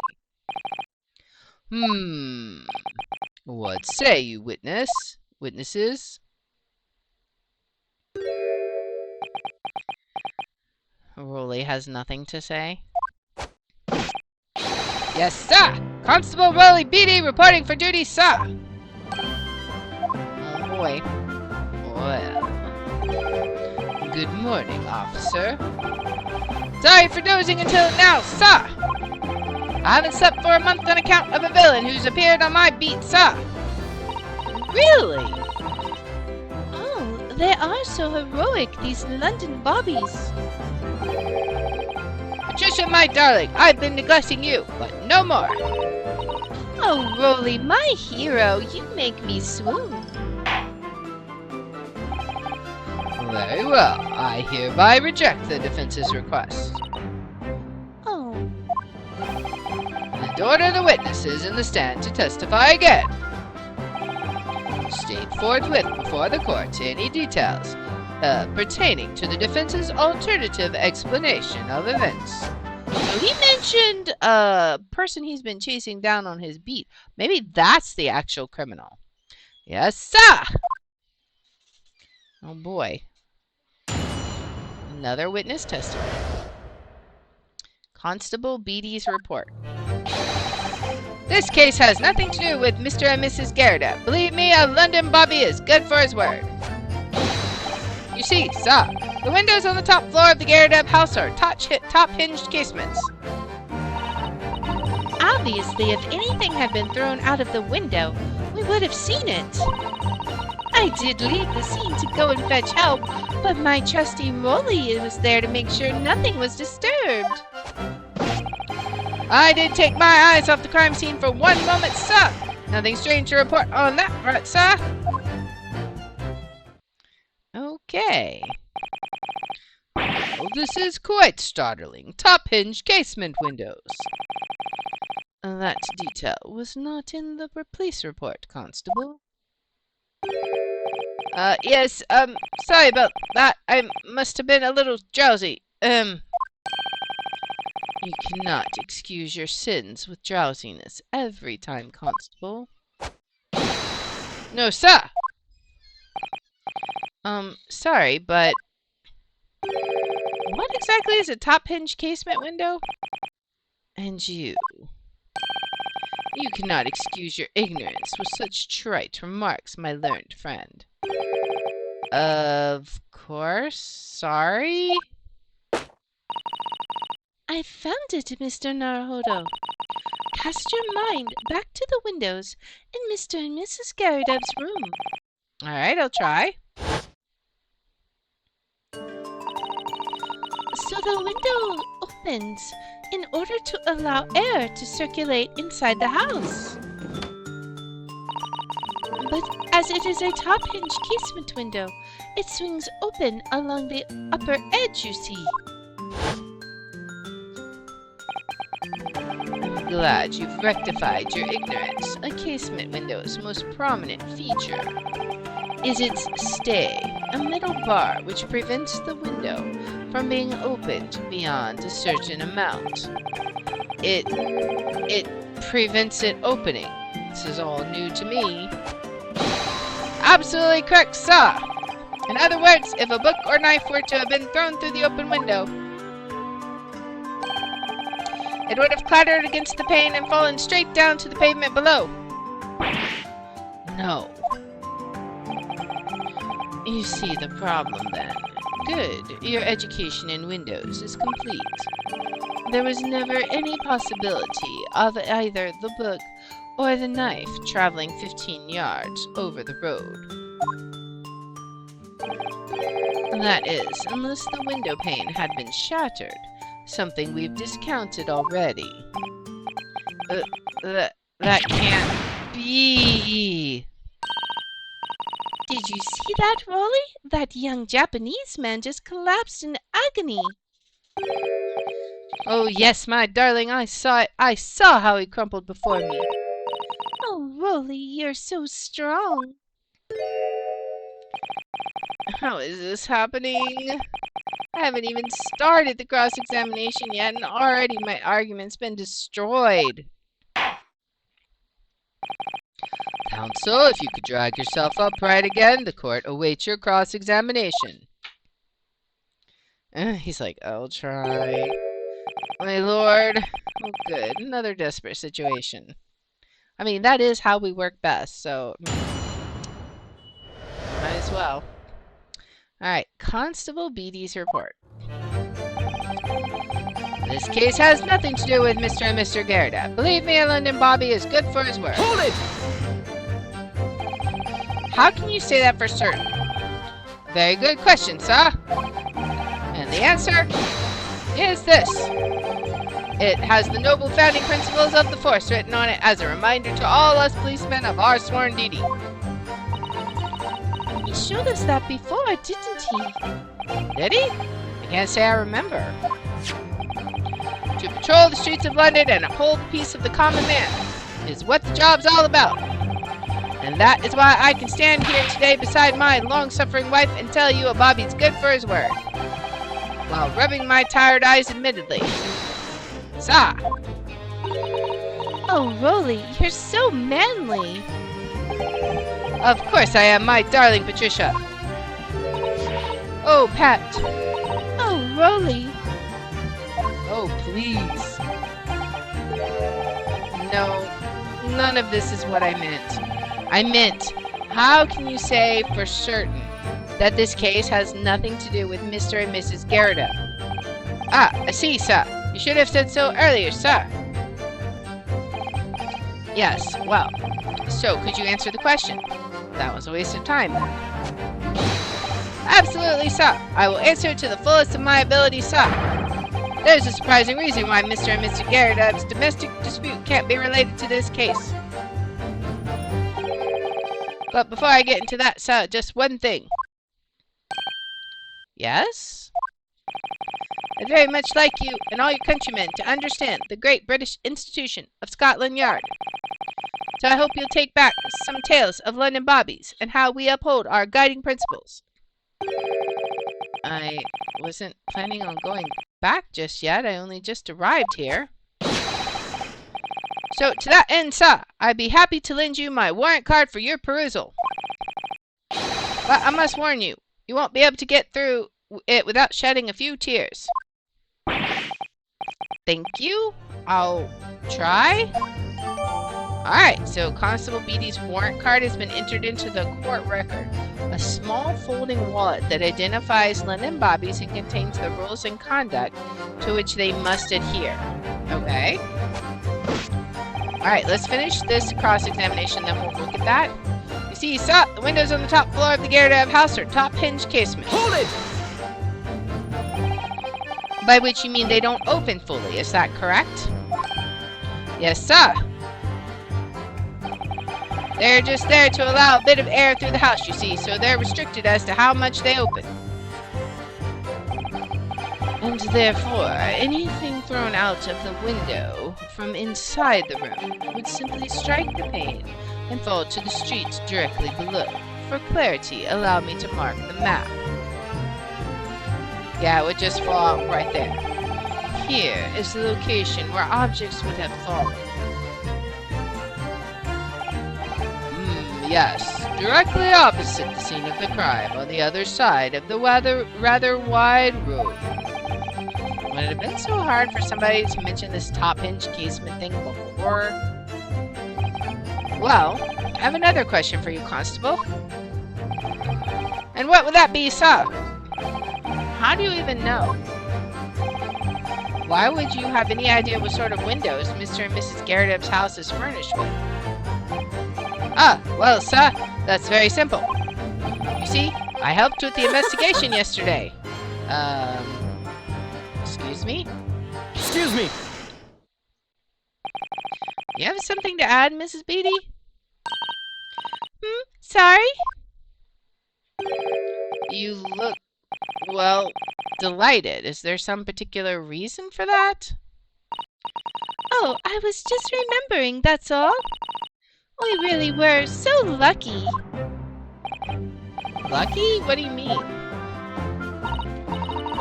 What say you, witnesses? Rolly has nothing to say. Yes, sir! Constable Rolly Beatty reporting for duty, sir! Oh boy. Well. Good morning, officer. Sorry for dozing until now, sir! I haven't slept for a month on account of a villain who's appeared on my beat, sir! Really? Oh, they are so heroic, these London bobbies. Patricia, my darling, I've been neglecting you, but no more. Oh, Rolly, my hero, you make me swoon. Very well. I hereby reject the defense's request. Oh. And order the witnesses in the stand to testify again. State forthwith before the court any details pertaining to the defense's alternative explanation of events. So he mentioned a person he's been chasing down on his beat. Maybe that's the actual criminal. Yes, sir! Oh boy. Another witness testimony. Constable Beatty's report. This case has nothing to do with Mr. and Mrs. Garrett. Believe me, a London Bobby is good for his word. You see, sir, the windows on the top floor of the Garrett house are top-hinged casements. Obviously, if anything had been thrown out of the window, we would have seen it. I did leave the scene to go and fetch help, but my trusty Rolly was there to make sure nothing was disturbed. I did take my eyes off the crime scene for one moment, sir. Nothing strange to report on that front, sir. Okay. Well, this is quite startling. Top-hinged casement windows. That detail was not in the police report, Constable. Yes, sorry about that. I must have been a little drowsy. You cannot excuse your sins with drowsiness every time, Constable. No, sir! Sorry, but... what exactly is a top-hinged casement window? And you... you cannot excuse your ignorance with such trite remarks, my learned friend. Of course. Sorry? I found it, Mr. Naruhodo. Cast your mind back to the windows in Mr. and Mrs. Garridub's room. Alright, I'll try. So the window opens in order to allow air to circulate inside the house. But as it is a top-hinged casement window, it swings open along the upper edge, you see. I'm glad you've rectified your ignorance. A casement window's most prominent feature is its stay, a metal bar which prevents the window from being opened beyond a certain amount. It prevents it opening. This is all new to me. Absolutely correct, sir. In other words, if a book or knife were to have been thrown through the open window, it would have clattered against the pane and fallen straight down to the pavement below. No. You see the problem then. Good. Your education in windows is complete. There was never any possibility of either the book or the knife traveling 15 yards over the road. That is, unless the window pane had been shattered, something we've discounted already. That can't be. Did you see that, Rolly? That young Japanese man just collapsed in agony. Oh yes, my darling, I saw it. I saw how he crumpled before me. Oh, Rolly, you're so strong. How is this happening? I haven't even started the cross-examination yet, and already my argument's been destroyed. Counsel, if you could drag yourself upright again, the court awaits your cross-examination. He's like, I'll try. My lord. Oh, good. Another desperate situation. I mean, that is how we work best, so might as well. Alright, Constable Beatty's report. This case has nothing to do with Mr. and Mr. Garrett. Believe me, a London Bobby is good for his word. Hold it! How can you say that for certain? Very good question, sir. And the answer is this. It has the noble founding principles of the force written on it as a reminder to all us policemen of our sworn duty. He showed us that before, didn't he? Did he? I can't say I remember. To patrol the streets of London and uphold the peace of the common man is what the job's all about. And that is why I can stand here today beside my long-suffering wife and tell you a Bobby's good for his word. While rubbing my tired eyes admittedly. Sa! Oh, Rolly, you're so manly. Of course I am, my darling Patricia. Oh, Pat. Oh, Rolly. Oh, Oh, please. No, none of this is what I meant. I meant, how can you say for certain that this case has nothing to do with Mr. and Mrs. Garrett? Ah, I see, sir. You should have said so earlier, sir. Yes, well, so could you answer the question? That was a waste of time. Absolutely, sir. I will answer it to the fullest of my ability, sir. There's a surprising reason why Mr. and Mr. Garrett's domestic dispute can't be related to this case. But before I get into that, sir, just one thing. Yes? I'd very much like you and all your countrymen to understand the great British institution of Scotland Yard. So I hope you'll take back some tales of London bobbies and how we uphold our guiding principles. I wasn't planning on going back just yet. I only just arrived here. So, to that end, sir, I'd be happy to lend you my warrant card for your perusal. But I must warn you, you won't be able to get through it without shedding a few tears. Thank you. I'll try. Alright, so Constable Beatty's warrant card has been entered into the court record. A small folding wallet that identifies London bobbies and contains the rules and conduct to which they must adhere. Okay. Alright, let's finish this cross-examination, then we'll look at that. You see, sir, the windows on the top floor of the Garrett house are top-hinged casement. Hold it! By which you mean they don't open fully, is that correct? Yes, sir. They're just there to allow a bit of air through the house, you see, so they're restricted as to how much they open. And therefore, anything thrown out of the window from inside the room would simply strike the pane and fall to the street directly below. For clarity, allow me to mark the map. Yeah, it would just fall out right there. Here is the location where objects would have fallen. Yes, directly opposite the scene of the crime, on the other side of the rather wide road. Would it have been so hard for somebody to mention this top-hinge casement thing before? Well, I have another question for you, Constable. And what would that be, sir? How do you even know? Why would you have any idea what sort of windows Mr. and Mrs. Garrett's house is furnished with? Ah, well, sir, that's very simple. You see, I helped with the investigation yesterday. Excuse me? Excuse me! You have something to add, Mrs. Beatty? Sorry? You look, well, delighted. Is there some particular reason for that? Oh, I was just remembering, that's all. We really were so lucky. Lucky? What do you mean?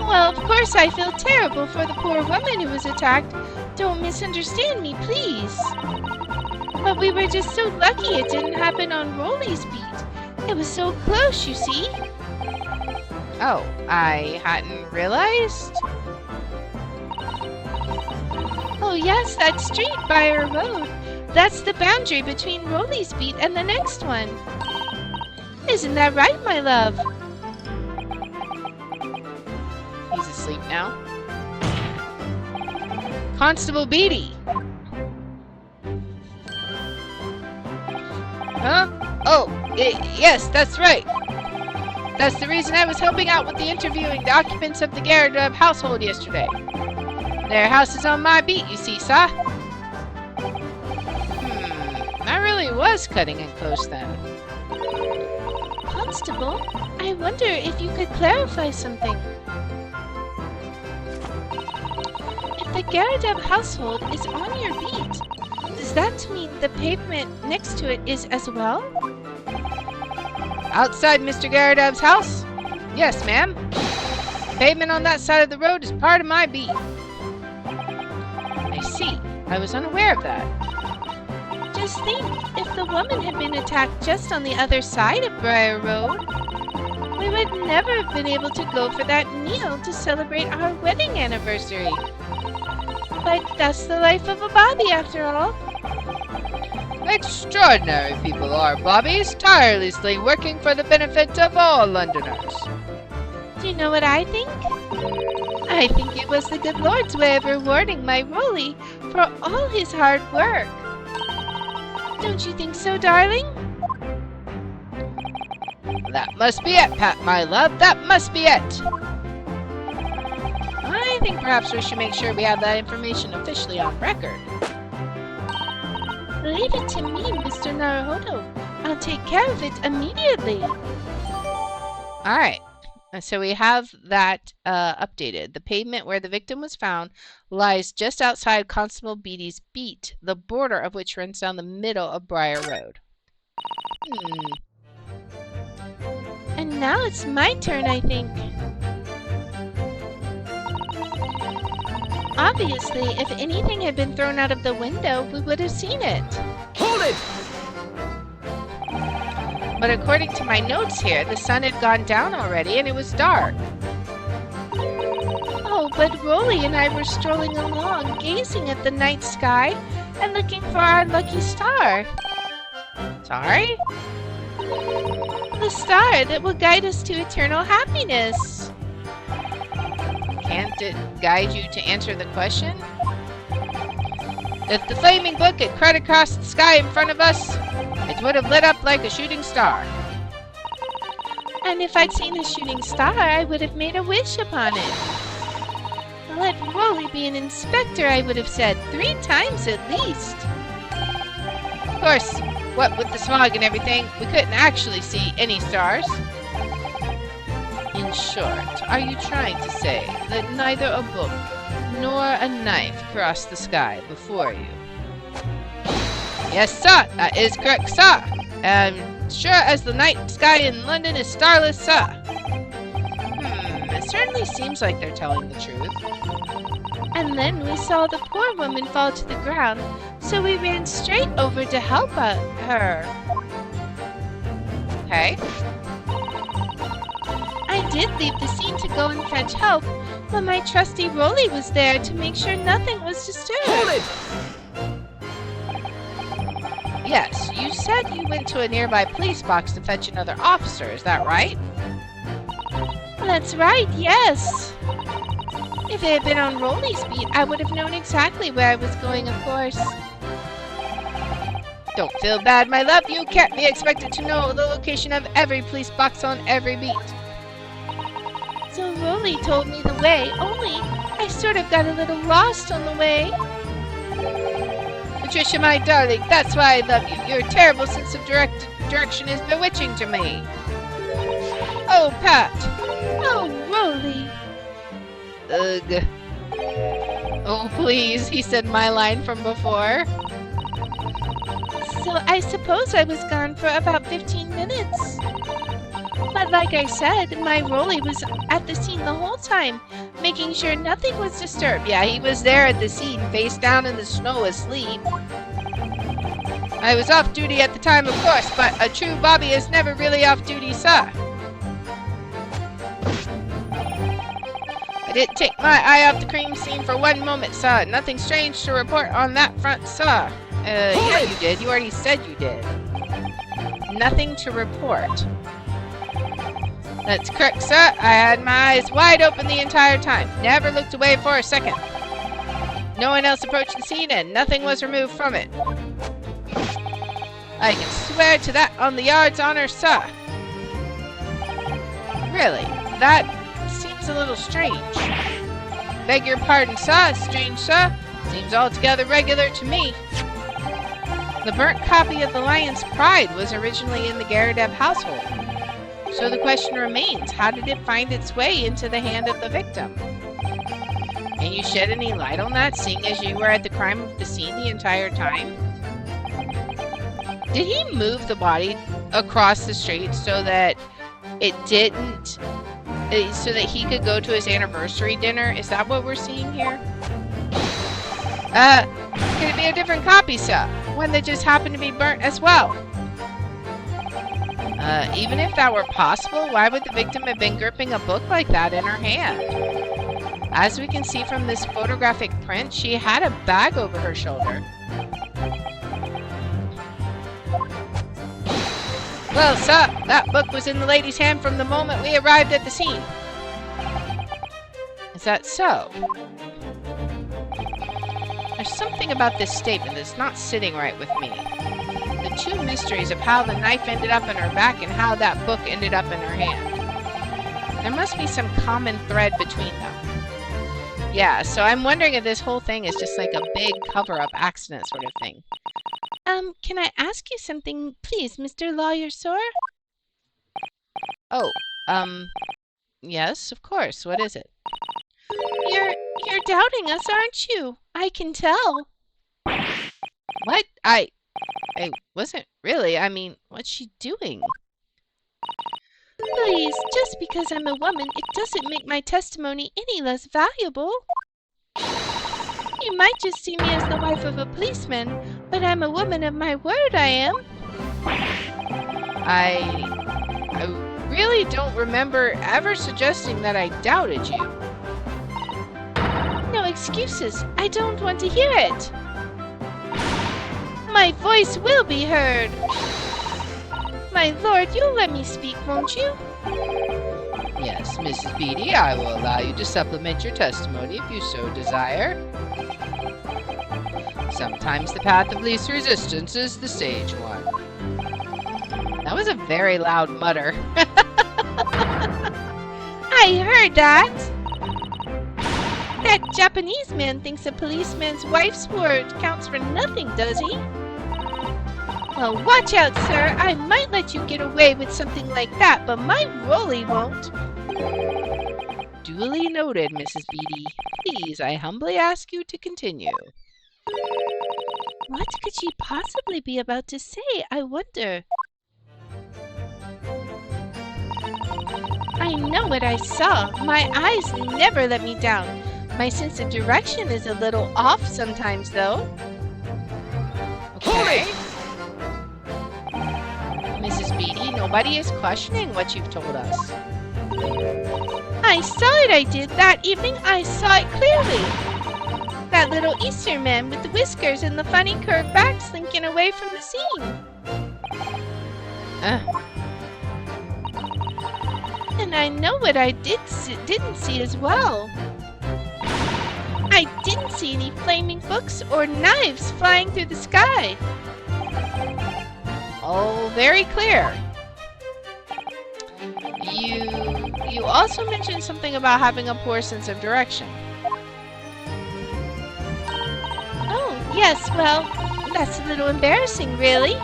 Well, of course I feel terrible for the poor woman who was attacked. Don't misunderstand me, please. But we were just so lucky it didn't happen on Rolly's beat. It was so close, you see. Oh, I hadn't realized? Oh yes, that street by our road. That's the boundary between Rolly's beat and the next one. Isn't that right, my love? He's asleep now. Constable Beatty! Huh? Oh, yes, that's right. That's the reason I was helping out with the interviewing the occupants of the Garrett household yesterday. Their house is on my beat, you see, sir. That really was cutting it close then. Constable, I wonder if you could clarify something. If the Garrett household is on your beat, does that mean the pavement next to it is as well? Outside Mr. Garrett's house? Yes, ma'am. Pavement on that side of the road is part of my beat. I see. I was unaware of that. Just think, if the woman had been attacked just on the other side of Briar Road, we would never have been able to go for that meal to celebrate our wedding anniversary. But that's the life of a Bobby, after all. Extraordinary people are Bobbies, tirelessly working for the benefit of all Londoners. Do you know what I think? I think it was the good Lord's way of rewarding my Rolly for all his hard work. Don't you think so, darling? That must be it, Pat, my love. That must be it. I think perhaps we should make sure we have that information officially on record. Leave it to me, Mr. Naruhodo. I'll take care of it immediately. Alright. So we have that updated. The pavement where the victim was found lies just outside Constable Beatty's beat, the border of which runs down the middle of Briar Road. And now it's my turn, I think. Obviously, if anything had been thrown out of the window, we would have seen it. Hold it! But according to my notes here, the sun had gone down already and it was dark. Oh, but Rolly and I were strolling along, gazing at the night sky and looking for our lucky star. Sorry? The star that will guide us to eternal happiness. Can't it guide you to answer the question? If the flaming book had cut across the sky in front of us, it would have lit up like a shooting star. And if I'd seen a shooting star, I would have made a wish upon it. Let Rolly be an inspector, I would have said, 3 times at least. Of course, what with the smog and everything, we couldn't actually see any stars. In short, are you trying to say that neither a book nor a knife crossed the sky before you? Yes, sir, that is correct, sir. Sure as the night sky in London is starless, sir. It certainly seems like they're telling the truth. And then we saw the poor woman fall to the ground, so we ran straight over to help her. Okay. I did leave the scene to go and fetch help, but my trusty Rolly was there to make sure nothing was disturbed. Hold it! Yes, you said you went to a nearby police box to fetch another officer, is that right? That's right, yes. If it had been on Rolly's beat, I would have known exactly where I was going, of course. Don't feel bad, my love. You can't be expected to know the location of every police box on every beat. So Rolly told me the way, only I sort of got a little lost on the way. Patricia, my darling, that's why I love you. Your terrible sense of direction is bewitching to me. Oh, Pat. Oh, Rolly. Ugh. Oh, please, he said my line from before. So I suppose I was gone for about 15 minutes. But like I said, my Rolly was at the scene the whole time, making sure nothing was disturbed. Yeah, he was there at the scene, face down in the snow asleep. I was off duty at the time, of course, but a true Bobby is never really off duty, sir. I didn't take my eye off the crime scene for one moment, sir. Nothing strange to report on that front, sir. Yeah, you did. You already said you did. Nothing to report. That's correct, sir. I had my eyes wide open the entire time. Never looked away for a second. No one else approached the scene and nothing was removed from it. I can swear to that on the yard's honor, sir. Really? That seems a little strange. Beg your pardon, sir. Strange, sir. Seems altogether regular to me. The burnt copy of The Lion's Pride was originally in the Garadeb household. So the question remains, how did it find its way into the hand of the victim? Can you shed any light on that, seeing as you were at the crime scene the entire time? Did he move the body across the street so that it didn't, so that he could go to his anniversary dinner? Is that what we're seeing here? Could it be a different copy, sir? One that just happened to be burnt as well? Even if that were possible, why would the victim have been gripping a book like that in her hand? As we can see from this photographic print, she had a bag over her shoulder. Well, sir, that book was in the lady's hand from the moment we arrived at the scene. Is that so? There's something about this statement that's not sitting right with me. The two mysteries of how the knife ended up in her back and how that book ended up in her hand. There must be some common thread between them. Yeah, so I'm wondering if this whole thing is just like a big cover-up accident sort of thing. Can I ask you something, please, Mr. Lawyer, sir? Oh, yes, of course. What is it? You're doubting us, aren't you? I can tell. What? I wasn't really. I mean, what's she doing? Please, just because I'm a woman, it doesn't make my testimony any less valuable. You might just see me as the wife of a policeman, but I'm a woman of my word, I am. I really don't remember ever suggesting that I doubted you. No excuses. I don't want to hear it. My voice will be heard. My lord, you'll let me speak, won't you? Yes, Mrs. Beatty, I will allow you to supplement your testimony if you so desire. Sometimes the path of least resistance is the sage one. That was a very loud mutter. I heard that. That Japanese man thinks a policeman's wife's word counts for nothing, does he? Well, watch out, sir. I might let you get away with something like that, but my Rolly won't. Duly noted, Mrs. Beatty. Please, I humbly ask you to continue. What could she possibly be about to say, I wonder? I know what I saw. My eyes never let me down. My sense of direction is a little off sometimes, though. Okay. Mrs. Beatty, nobody is questioning what you've told us. I saw it, I did. That evening, I saw it clearly. That little Easter man with the whiskers and the funny curved back slinking away from the scene. And I know what I didn't see as well. I didn't see any flaming books or knives flying through the sky. Oh, very clear. You also mentioned something about having a poor sense of direction. Oh, yes, well, that's a little embarrassing, really.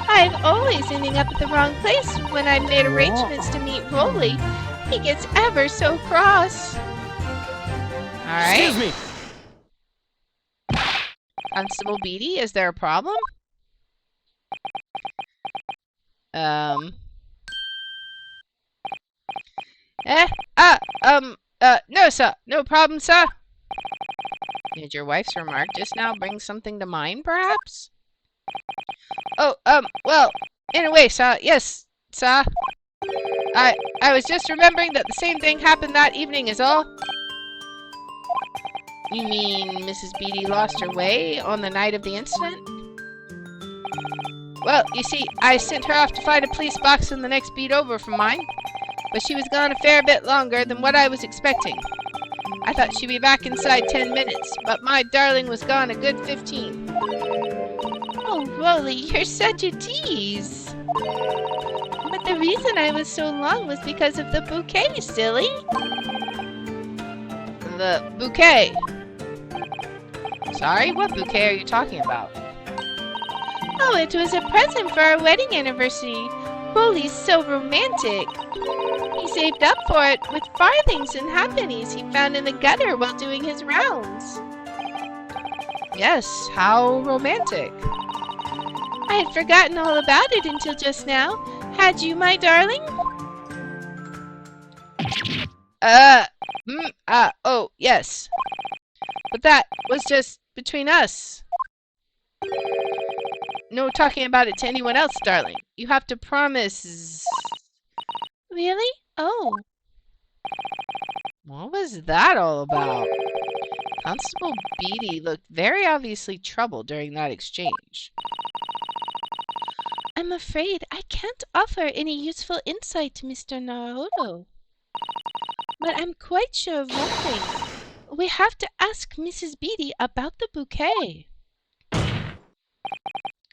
I'm always ending up at the wrong place when I've made arrangements to meet Rolly. He gets ever so cross. Alright. Excuse me. Constable Beatty, is there a problem? No, sir. No problem, sir. Did your wife's remark just now bring something to mind, perhaps? Oh, well, in a way, sir. Yes, sir. I was just remembering that the same thing happened that evening is all. You mean Mrs. Beatty lost her way on the night of the incident? Well, you see, I sent her off to find a police box in the next beat over from mine, but she was gone a fair bit longer than what I was expecting. I thought she'd be back inside 10 minutes, but my darling was gone a good 15. Oh, Rolly, you're such a tease. But the reason I was so long was because of the bouquet, silly. The bouquet. Sorry, what bouquet are you talking about? Oh, it was a present for our wedding anniversary. Rolly's so romantic. He saved up for it with farthings and halfpennies he found in the gutter while doing his rounds. Yes, how romantic. I had forgotten all about it until just now. Had you, my darling? Oh, yes. But that was just between us. No talking about it to anyone else, darling. You have to promise. Really? Oh. What was that all about? Constable Beatty looked very obviously troubled during that exchange. I'm afraid I can't offer any useful insight to Mr. Naruto. But I'm quite sure of one thing. We have to ask Mrs. Beatty about the bouquet.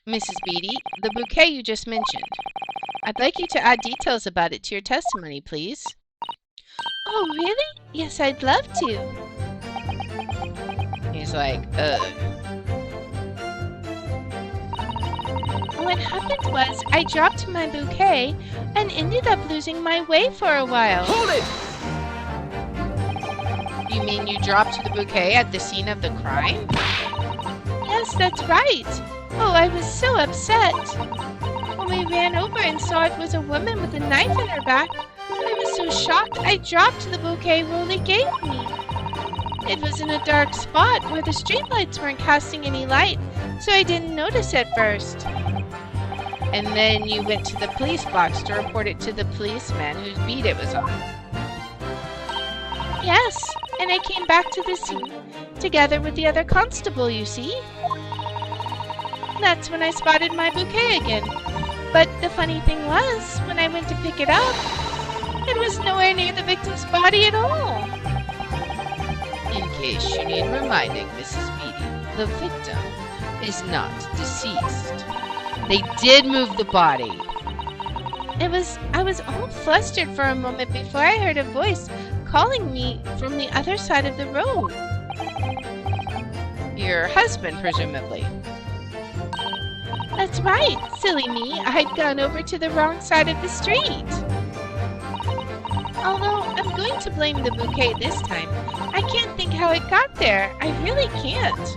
Mrs. Beatty, the bouquet you just mentioned. I'd like you to add details about it to your testimony, please. Oh, really? Yes, I'd love to. He's like, What happened was I dropped my bouquet and ended up losing my way for a while. Hold it! You mean you dropped the bouquet at the scene of the crime? Yes, that's right. Oh, I was so upset. When we ran over and saw it was a woman with a knife in her back, I was so shocked I dropped the bouquet Rolly gave me. It was in a dark spot where the streetlights weren't casting any light, so I didn't notice at first. And then you went to the police box to report it to the policeman whose beat it was on. Yes, and I came back to the scene, together with the other constable, you see. That's when I spotted my bouquet again. But the funny thing was, when I went to pick it up, it was nowhere near the victim's body at all. In case you need reminding, Mrs. Beatty, the victim is not deceased. They did move the body. I was all flustered for a moment before I heard a voice calling me from the other side of the road. Your husband, presumably. That's right, silly me. I'd gone over to the wrong side of the street. Although I'm going to blame the bouquet this time. I can't think how it got there. I really can't.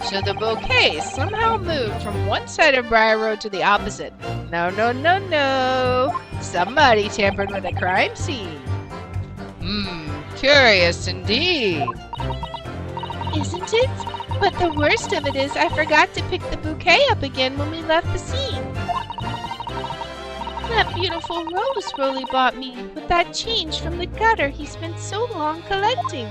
So the bouquet somehow moved from one side of Briar Road to the opposite. No, no, no, no. Somebody tampered with a crime scene. Curious indeed. Isn't it? But the worst of it is I forgot to pick the bouquet up again when we left the scene. That beautiful rose Rolly bought me with that change from the gutter he spent so long collecting.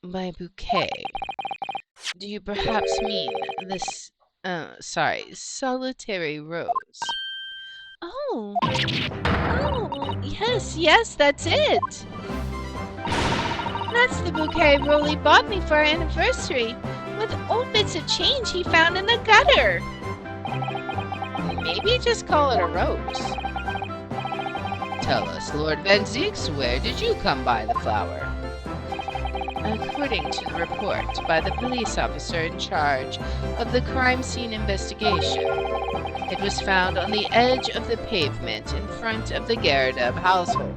By bouquet, do you perhaps mean this, solitary rose? Oh, yes, that's it. That's the bouquet Rolly bought me for our anniversary, with old bits of change he found in the gutter. Maybe just call it a rose. Tell us, Lord Van Zeeks, where did you come by the flower? According to the report by the police officer in charge of the crime scene investigation, it was found on the edge of the pavement in front of the Garadub household.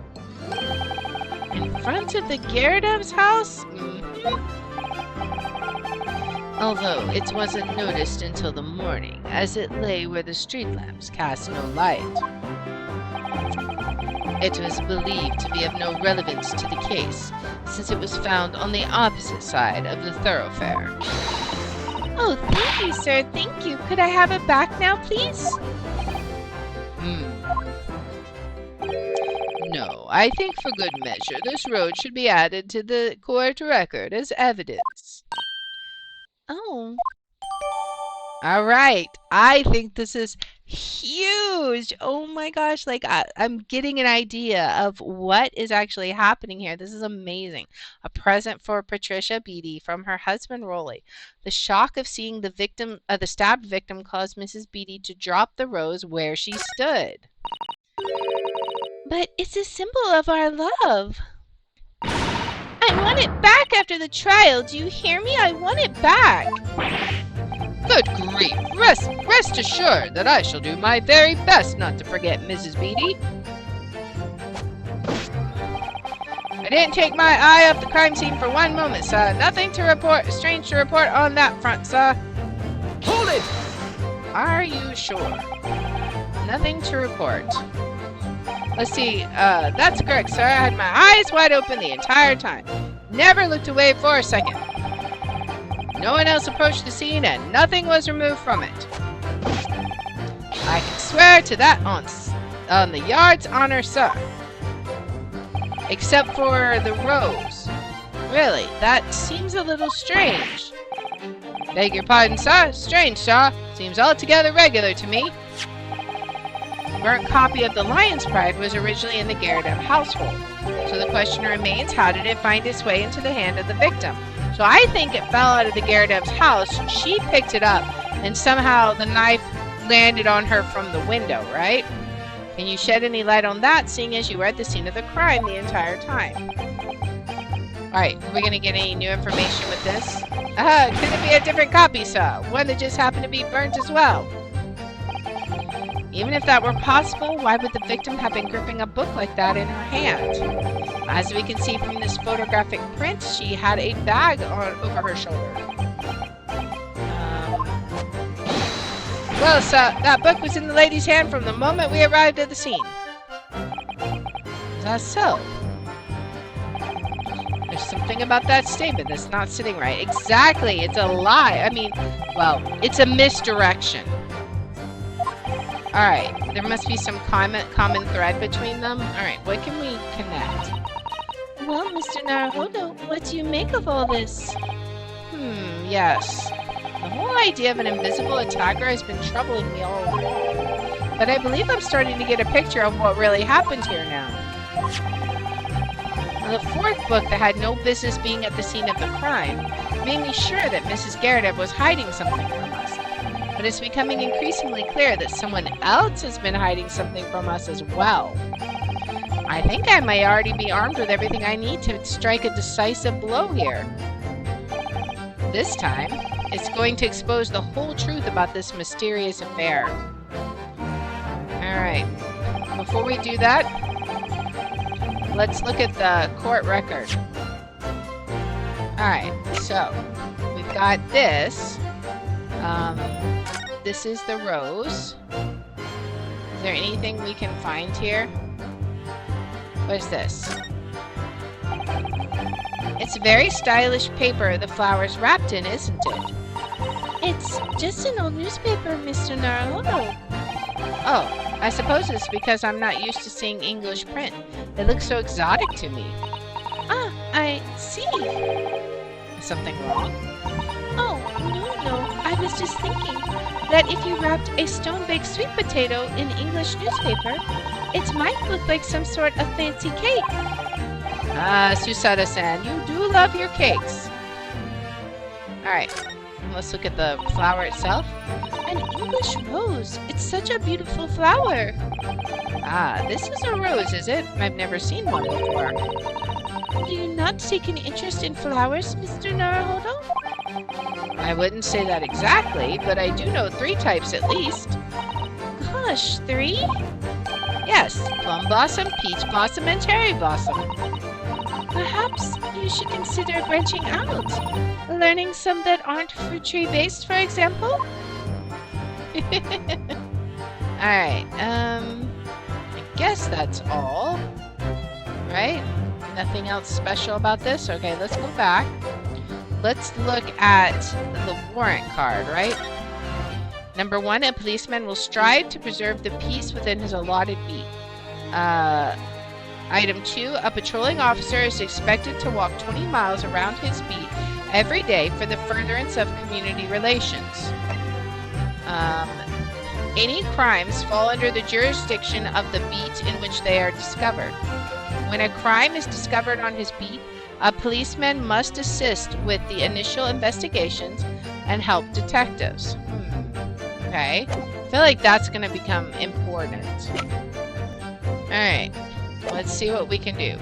In front of the Garadub's house? Although it wasn't noticed until the morning, as it lay where the street lamps cast no light. It was believed to be of no relevance to the case, since it was found on the opposite side of the thoroughfare. Oh, thank you, sir, thank you. Could I have it back now, please? No, I think for good measure this road should be added to the court record as evidence. Oh. All right, I think this is huge. Oh my gosh, like I'm getting an idea of what is actually happening here. This is amazing. A present for Patricia Beatty from her husband Rolly. The shock of seeing the stabbed victim caused Mrs. Beatty to drop the rose where she stood. But it's a symbol of our love. I want it back after the trial. Do you hear me? I want it back. Good grief! Rest assured that I shall do my very best not to forget, Mrs. Beatty. I didn't take my eye off the crime scene for one moment, sir. Nothing strange to report on that front, sir. Hold it! Are you sure? Nothing to report. Let's see, that's correct, sir. I had my eyes wide open the entire time. Never looked away for a second. No one else approached the scene and nothing was removed from it. I can swear to that on on the yard's honor, sir. Except for the rose. Really, that seems a little strange. Beg your pardon, sir. Strange, sir. Seems altogether regular to me. Burnt copy of the Lion's Pride was originally in the Gardav household. So the question remains, how did it find its way into the hand of the victim? So I think it fell out of the Garadev's house. She picked it up, and somehow the knife landed on her from the window, right? Can you shed any light on that, seeing as you were at the scene of the crime the entire time? Alright, are we going to get any new information with this? Could it be a different copy, sir? One that just happened to be burnt as well? Even if that were possible, why would the victim have been gripping a book like that in her hand? As we can see from this photographic print, she had a bag over her shoulder. Well, sir, that book was in the lady's hand from the moment we arrived at the scene. Is that so? There's something about that statement that's not sitting right. Exactly, it's a lie. I mean, well, it's a misdirection. Alright, there must be some common thread between them. Alright, what can we connect? Well, Mr. Naruhodo, what do you make of all this? Yes. The whole idea of an invisible attacker has been troubling me all along. But I believe I'm starting to get a picture of what really happened here now. Now, the fourth book that had no business being at the scene of the crime made me sure that Mrs. Gardav was hiding something from us. But it's becoming increasingly clear that someone else has been hiding something from us as well. I think I may already be armed with everything I need to strike a decisive blow here. This time, it's going to expose the whole truth about this mysterious affair. Alright, before we do that, let's look at the court record. Alright, so, we've got this. This is the rose. Is there anything we can find here? What is this? It's a very stylish paper the flower's wrapped in, isn't it? It's just an old newspaper, Mr. Naruhodo. Oh, I suppose it's because I'm not used to seeing English print. It looks so exotic to me. Ah, I see. Is something wrong? Oh, no. I was just thinking that if you wrapped a stone-baked sweet potato in English newspaper, it might look like some sort of fancy cake. Ah, Susada-san, you do love your cakes. Alright, let's look at the flower itself. An English rose. It's such a beautiful flower. Ah, this is a rose, is it? I've never seen one before. Do you not take an interest in flowers, Mr. Naruhodo? I wouldn't say that exactly, but I do know 3 types at least. Gosh, 3? Yes, plum blossom, peach blossom, and cherry blossom. Perhaps you should consider branching out. Learning some that aren't fruit tree based, for example? Alright, I guess that's all. Right? Nothing else special about this? Okay, let's go back. Let's look at the warrant card, right? Number 1, a policeman will strive to preserve the peace within his allotted beat. Item 2, a patrolling officer is expected to walk 20 miles around his beat every day for the furtherance of community relations. Any crimes fall under the jurisdiction of the beat in which they are discovered. When a crime is discovered on his beat, a policeman must assist with the initial investigations and help detectives. Okay, I feel like that's going to become important. Alright, let's see what we can do.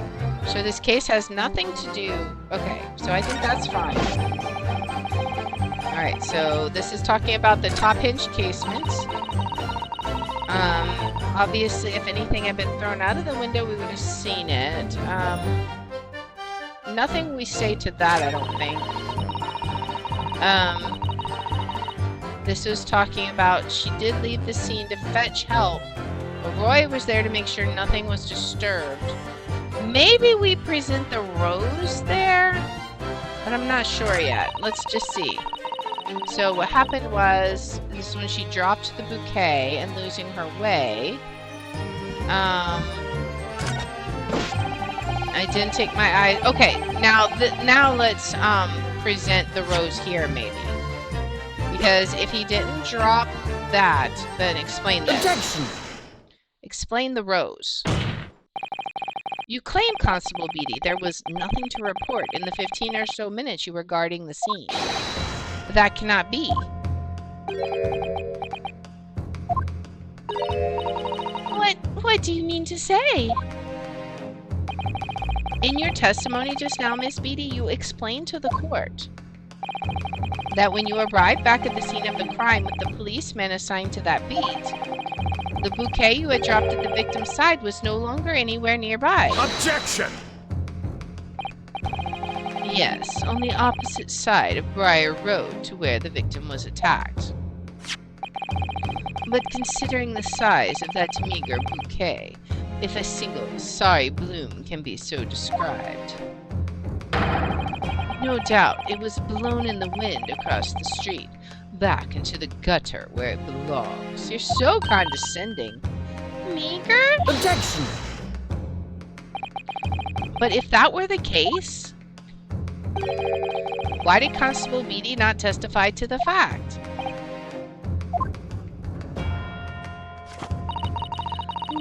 So this case has nothing to do... Okay, so I think that's fine. Alright, so this is talking about the top hinge casements. Obviously, if anything had been thrown out of the window, we would have seen it. Nothing we say to that, I don't think. This was talking about she did leave the scene to fetch help, but Roy was there to make sure nothing was disturbed. Maybe we present the rose there, but I'm not sure yet. Let's just see. So what happened was, this is when she dropped the bouquet and losing her way. I didn't take my eye. Okay, now let's present the rose here maybe. Because if he didn't drop that, then explain this. Objection! Explain the rose. You claim, Constable Beatty, there was nothing to report in the 15 or so minutes you were guarding the scene. But that cannot be. What do you mean to say? In your testimony just now, Miss Beatty, you explained to the court that when you arrived back at the scene of the crime with the policeman assigned to that beat, the bouquet you had dropped at the victim's side was no longer anywhere nearby. Objection! Yes, on the opposite side of Briar Road to where the victim was attacked. But considering the size of that meager bouquet, if a single sorry bloom can be so described, no doubt it was blown in the wind across the street, back into the gutter where it belongs. You're so condescending. Meager? Objection! But if that were the case, why did Constable Beatty not testify to the fact?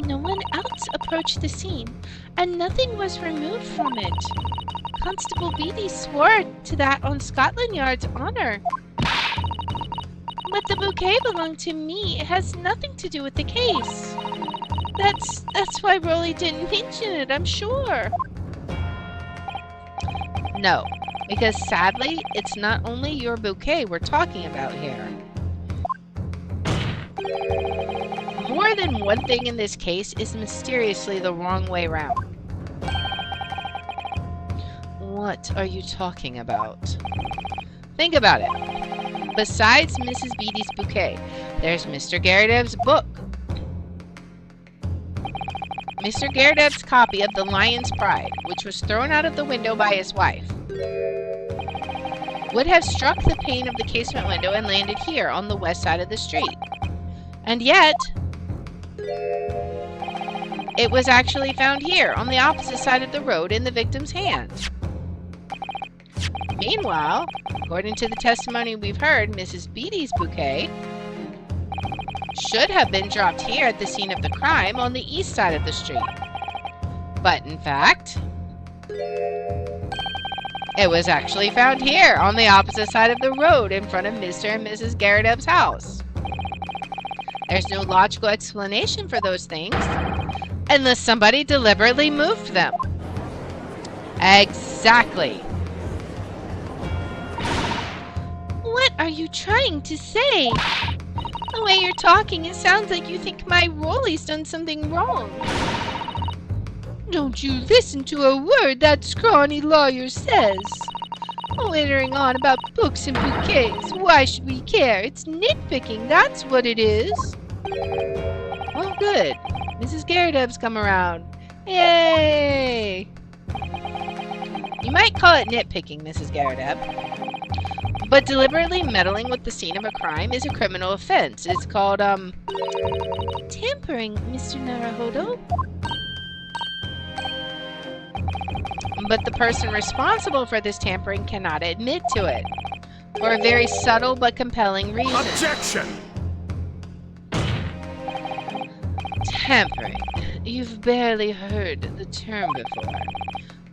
No one else approached the scene, and nothing was removed from it. Constable Beatty swore to that on Scotland Yard's honor. But the bouquet belonged to me. It has nothing to do with the case. That's why Rolly didn't mention it, I'm sure. No, because sadly, it's not only your bouquet we're talking about here. More than one thing in this case is mysteriously the wrong way round. What are you talking about? Think about it. Besides Mrs. Beatty's bouquet, there's Mr. Garrideb's book. Mr. Garrideb's copy of The Lion's Pride, which was thrown out of the window by his wife, would have struck the pane of the casement window and landed here on the west side of the street. And yet, it was actually found here on the opposite side of the road in the victim's hand. Meanwhile, according to the testimony we've heard, Mrs. Beatty's bouquet should have been dropped here at the scene of the crime on the east side of the street. But in fact, it was actually found here on the opposite side of the road in front of Mr. and Mrs. Garrideb's house. There's no logical explanation for those things unless somebody deliberately moved them. Exactly. What are you trying to say? The way you're talking, it sounds like you think my Rolly's done something wrong. Don't you listen to a word that scrawny lawyer says. Wittering on about books and bouquets. Why should we care? It's nitpicking, that's what it is. Well, good. Mrs. Garrideb's come around. Yay! You might call it nitpicking, Mrs. Garrideb. But deliberately meddling with the scene of a crime is a criminal offense. It's called, tampering, Mr. Naruhodo. But the person responsible for this tampering cannot admit to it. For a very subtle but compelling reason. Objection! Tampering. You've barely heard the term before.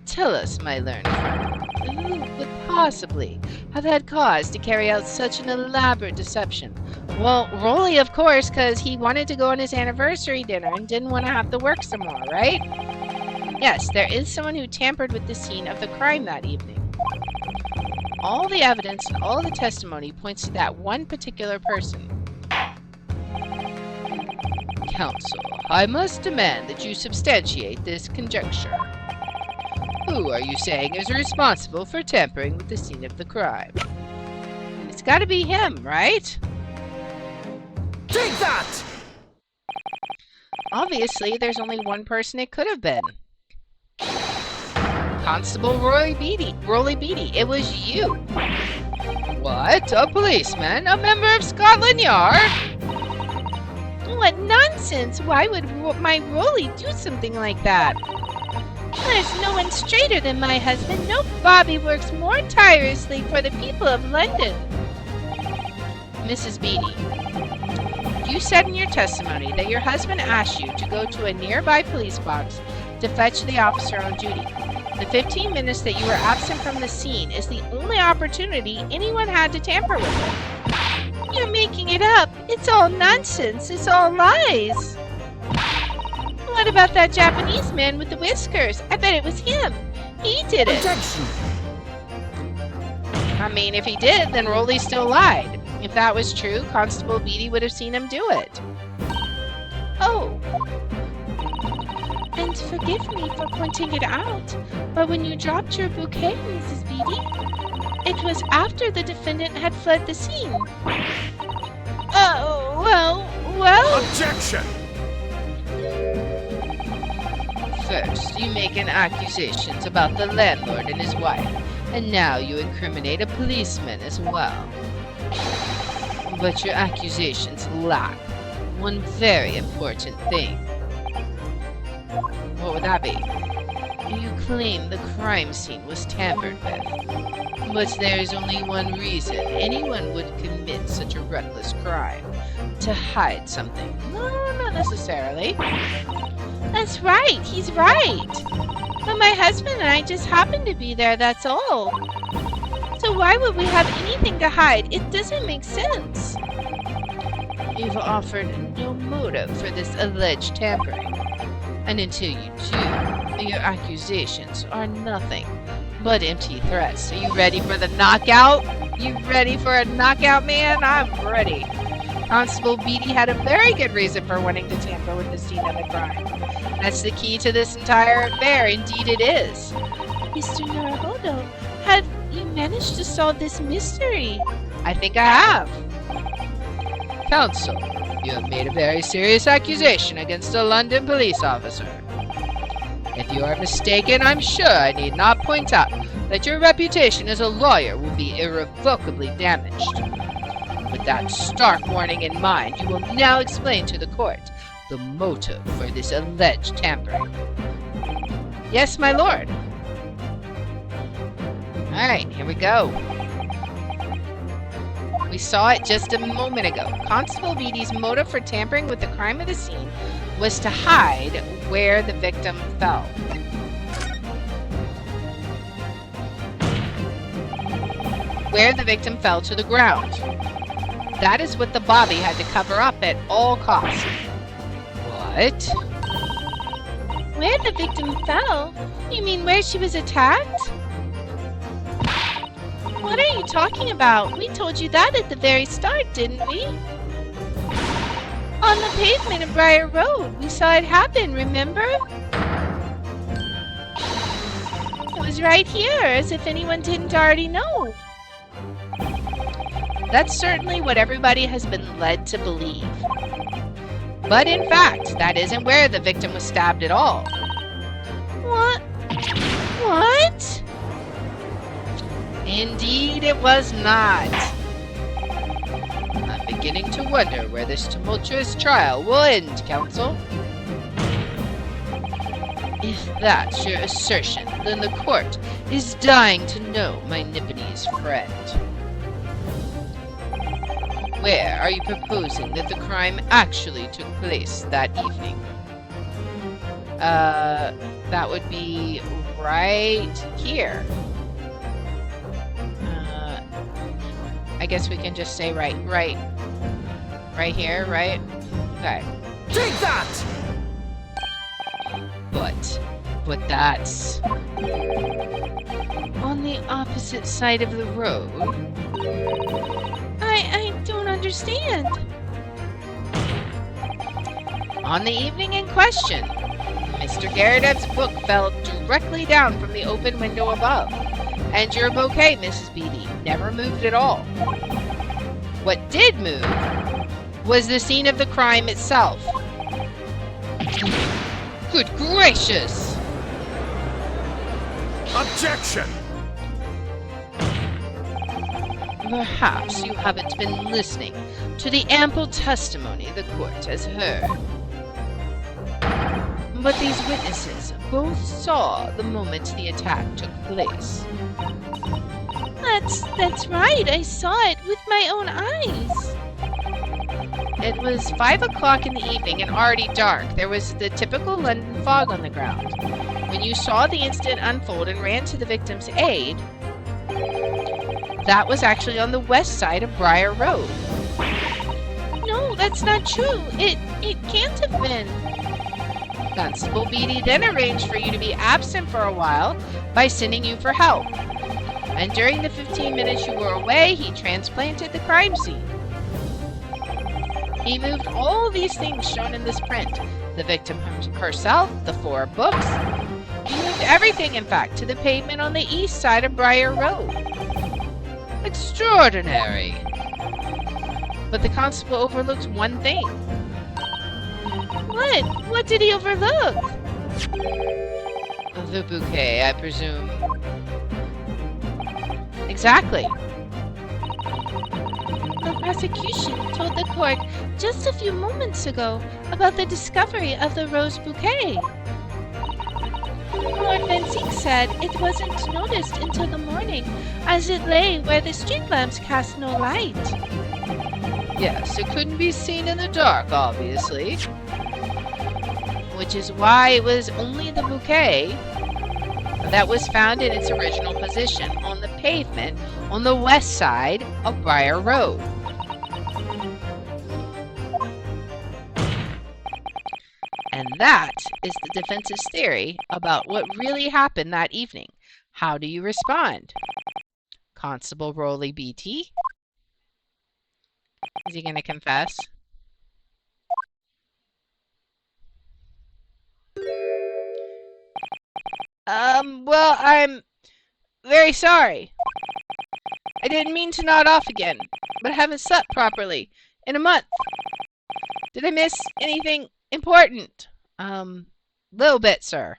Tell us, my learned friend, who would possibly have had cause to carry out such an elaborate deception? Well, Rolly, of course, because he wanted to go on his anniversary dinner and didn't want to have to work some more, right? Yes, there is someone who tampered with the scene of the crime that evening. All the evidence and all the testimony points to that one particular person. Counsel, I must demand that you substantiate this conjecture. Who are you saying is responsible for tampering with the scene of the crime? It's gotta be him, right? Take that! Obviously, there's only one person it could have been. Constable Rolly Beatty. It was you. What? A policeman? A member of Scotland Yard? What nonsense! Why would my Rolly do something like that? There's no one straighter than my husband. No Bobby works more tirelessly for the people of London. Mrs. Beatty, you said in your testimony that your husband asked you to go to a nearby police box to fetch the officer on duty. The 15 minutes that you were absent from the scene is the only opportunity anyone had to tamper with it. You're making it up. It's all nonsense. It's all lies. What about that Japanese man with the whiskers? I bet it was him. He did it. Objection! I mean, if he did, then Rolly still lied. If that was true, Constable Beatty would have seen him do it. Oh. And forgive me for pointing it out, but when you dropped your bouquet, Mrs. Beatty, it was after the defendant had fled the scene. Oh, well... Objection! First, you make an accusations about the landlord and his wife, and now you incriminate a policeman as well. But your accusations lack one very important thing. What would that be? You claim the crime scene was tampered with. But there is only one reason anyone would commit such a reckless crime. To hide something. No, not necessarily. That's right, he's right. But my husband and I just happened to be there, that's all. So why would we have anything to hide? It doesn't make sense. You've offered no motive for this alleged tampering. And until you do, your accusations are nothing but empty threats. Are you ready for the knockout? You ready for a knockout, man? I'm ready. Constable Beatty had a very good reason for wanting to tamper with the scene of the crime. That's the key to this entire affair. Indeed it is. Mr. Naruhodo, have you managed to solve this mystery? I think I have. Counsel, you have made a very serious accusation against a London police officer. If you are mistaken, I'm sure I need not point out that your reputation as a lawyer will be irrevocably damaged. With that stark warning in mind, you will now explain to the court the motive for this alleged tampering. Yes, my lord. Alright, here we go. We saw it just a moment ago. Constable Beatty's motive for tampering with the crime of the scene was to hide where the victim fell. Where the victim fell to the ground. That is what the Bobby had to cover up at all costs. What? Where the victim fell? You mean where she was attacked? What are you talking about? We told you that at the very start, didn't we? On the pavement of Briar Road. We saw it happen, remember? It was right here, as if anyone didn't already know. That's certainly what everybody has been led to believe. But in fact, that isn't where the victim was stabbed at all. What? What? Indeed, it was not. I'm beginning to wonder where this tumultuous trial will end, counsel. If that's your assertion, then the court is dying to know my Nipponese friend. Where are you proposing that the crime actually took place that evening? That would be right here. I guess we can just say right here, right? Okay. Take that! But that's on the opposite side of the road. I don't understand. On the evening in question, Mr. Garrideb's book fell directly down from the open window above, and your bouquet, Mrs. Beatty, never moved at all. What did move was the scene of the crime itself. Good gracious! Objection! perhaps you haven't been listening to the ample testimony the court has heard. But these witnesses both saw the moment the attack took place. That's right. I saw it with my own eyes. It was 5 o'clock in the evening and already dark. There was the typical London fog on the ground. When you saw the incident unfold and ran to the victim's aid, that was actually on the west side of Briar Road. No, that's not true. It can't have been. Constable Beatty then arranged for you to be absent for a while by sending you for help. And during the 15 minutes you were away, he transplanted the crime scene. He moved all these things shown in this print. The victim herself, the 4 books. He moved everything, in fact, to the pavement on the east side of Briar Road. Extraordinary. But the constable overlooked one thing. What? What did he overlook? The bouquet, I presume. Exactly. The prosecution told the court just a few moments ago about the discovery of the rose bouquet. Lord Van Zeek said it wasn't noticed until the morning, as it lay where the street lamps cast no light. Yes, it couldn't be seen in the dark, obviously. Which is why it was only the bouquet that was found in its original position on the pavement on the west side of Briar Road. And that is the defense's theory about what really happened that evening. How do you respond? Constable Rowley BT? Is he going to confess? Well, I'm very sorry. I didn't mean to nod off again, but I haven't slept properly in a month. Did I miss anything important? Little bit, sir.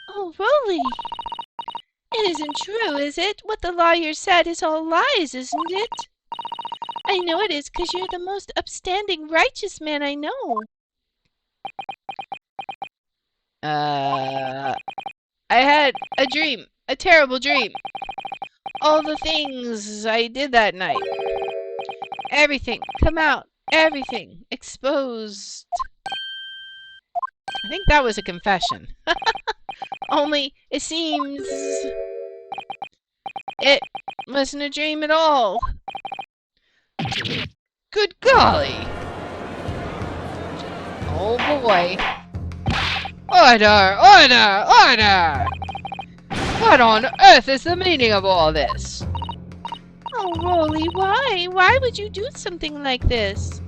Oh, Rolly! It isn't true, is it? What the lawyer said is all lies, isn't it? I know it is, 'cause you're the most upstanding, righteous man I know. I had a dream. A terrible dream. All the things I did that night. Everything. Come out. Everything. Exposed. I think that was a confession. Only, it seems... it wasn't a dream at all. Good golly! Oh boy. Order! Order! Order! What on earth is the meaning of all this? Oh, Rolly, why? Why would you do something like this?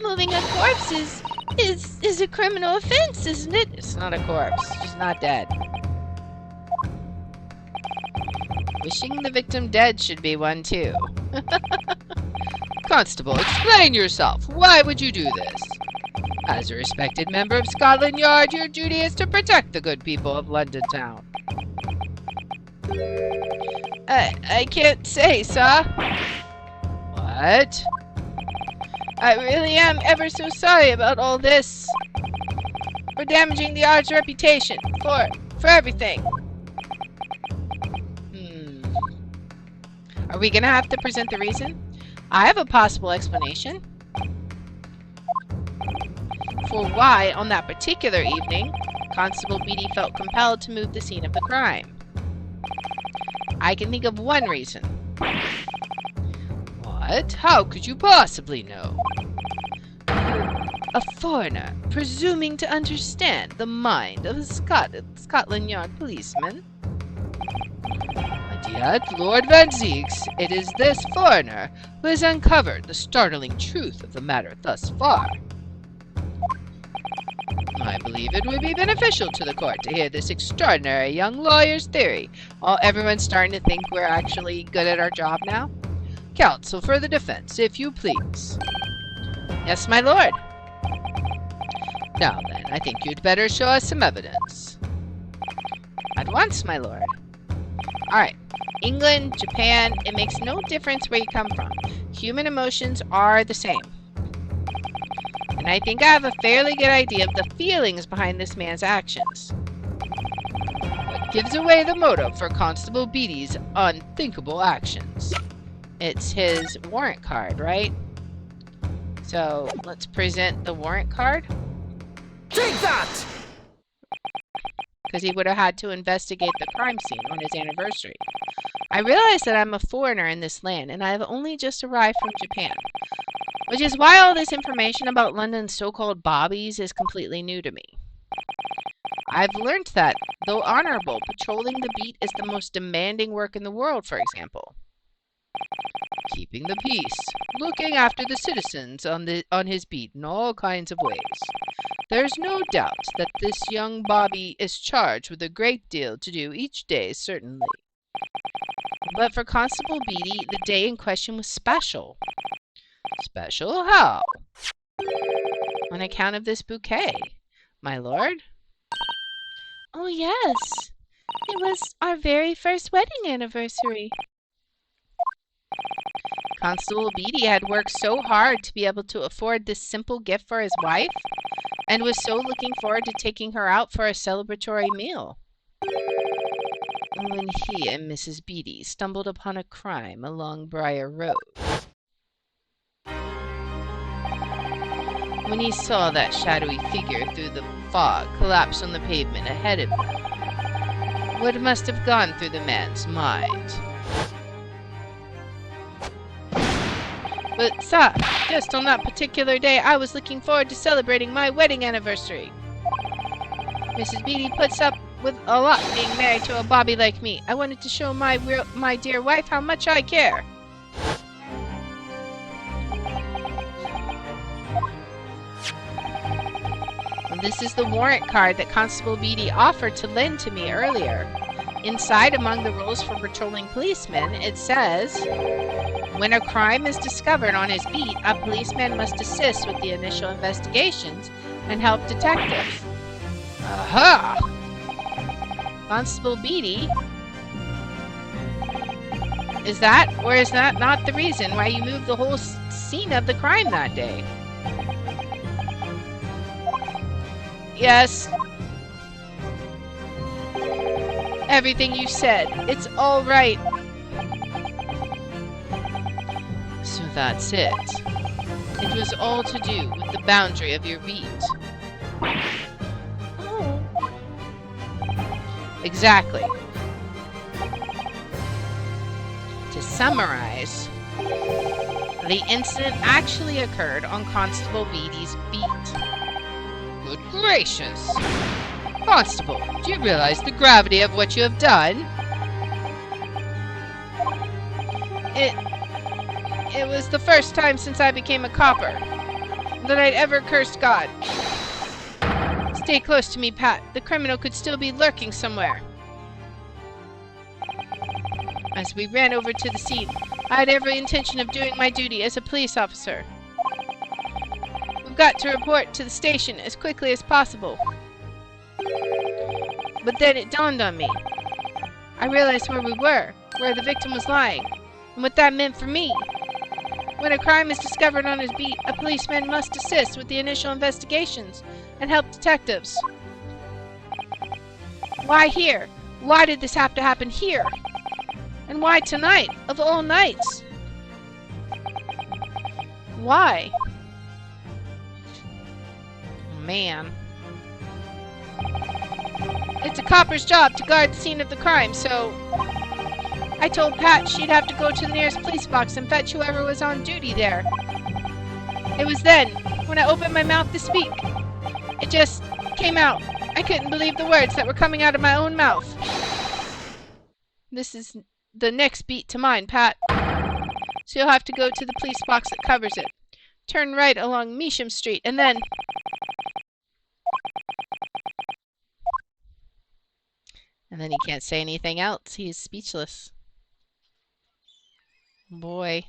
Moving a corpse is a criminal offense, isn't it? It's not a corpse. She's not dead. Wishing the victim dead should be one too. Constable, explain yourself. Why would you do this? As a respected member of Scotland Yard, your duty is to protect the good people of London town. I can't say, sir. What? I really am ever so sorry about all this. For damaging the Yard's reputation. For everything. Are we gonna have to present the reason? I have a possible explanation for why, on that particular evening, Constable Beatty felt compelled to move the scene of the crime. I can think of one reason. What? How could you possibly know? A foreigner, presuming to understand the mind of a Scotland Yard policeman. And yet, Lord Van Zeeks, it is this foreigner who has uncovered the startling truth of the matter thus far. I believe it would be beneficial to the court to hear this extraordinary young lawyer's theory. Everyone's starting to think we're actually good at our job now. Counsel for the defense, if you please. Yes, my lord. Now then, I think you'd better show us some evidence. At once, my lord. Alright, England, Japan, it makes no difference where you come from. Human emotions are the same. And I think I have a fairly good idea of the feelings behind this man's actions. What gives away the motive for Constable Beatty's unthinkable actions? It's his warrant card, right? So let's present the warrant card. Take that! Because he would have had to investigate the crime scene on his anniversary. I realize that I'm a foreigner in this land, and I have only just arrived from Japan. Which is why all this information about London's so-called bobbies is completely new to me. I've learned that, though honorable, patrolling the beat is the most demanding work in the world, for example. Keeping the peace, looking after the citizens on his beat in all kinds of ways. There's no doubt that this young bobby is charged with a great deal to do each day, certainly. But for Constable Beatty, the day in question was special. Special how? On account of this bouquet, my lord? Oh, yes. It was our very first wedding anniversary. Constable Beatty had worked so hard to be able to afford this simple gift for his wife, and was so looking forward to taking her out for a celebratory meal. When he and Mrs. Beatty stumbled upon a crime along Briar Road. When he saw that shadowy figure through the fog collapse on the pavement ahead of him, what must have gone through the man's mind? But, sir, just on that particular day, I was looking forward to celebrating my wedding anniversary. Mrs. Beatty puts up with a lot being married to a bobby like me. I wanted to show my dear wife how much I care. This is the warrant card that Constable Beatty offered to lend to me earlier. Inside, among the rules for patrolling policemen, it says, when a crime is discovered on his beat, a policeman must assist with the initial investigations and help detectives. Aha! Constable Beatty? Is that, or is that not the reason why you moved the whole scene of the crime that day? Yes. Everything you said. It's all right. So that's it. It was all to do with the boundary of your beat. Oh. Exactly. To summarize, the incident actually occurred on Constable Beatty's beat. Good gracious! Constable, do you realize the gravity of what you have done? It was the first time since I became a copper that I'd ever cursed God. Stay close to me, Pat. The criminal could still be lurking somewhere. As we ran over to the scene, I had every intention of doing my duty as a police officer. We've got to report to the station as quickly as possible. But then it dawned on me. I realized where we were, where the victim was lying, and what that meant for me. When a crime is discovered on his beat, a policeman must assist with the initial investigations and help detectives. Why here? Why did this have to happen here? And why tonight, of all nights? Why? Man. It's a copper's job to guard the scene of the crime, so I told Pat she'd have to go to the nearest police box and fetch whoever was on duty there. It was then, when I opened my mouth to speak, it just came out. I couldn't believe the words that were coming out of my own mouth. This is the next beat to mine, Pat. So you'll have to go to the police box that covers it. Turn right along Measham Street, and then... And then he can't say anything else. He is speechless. Boy.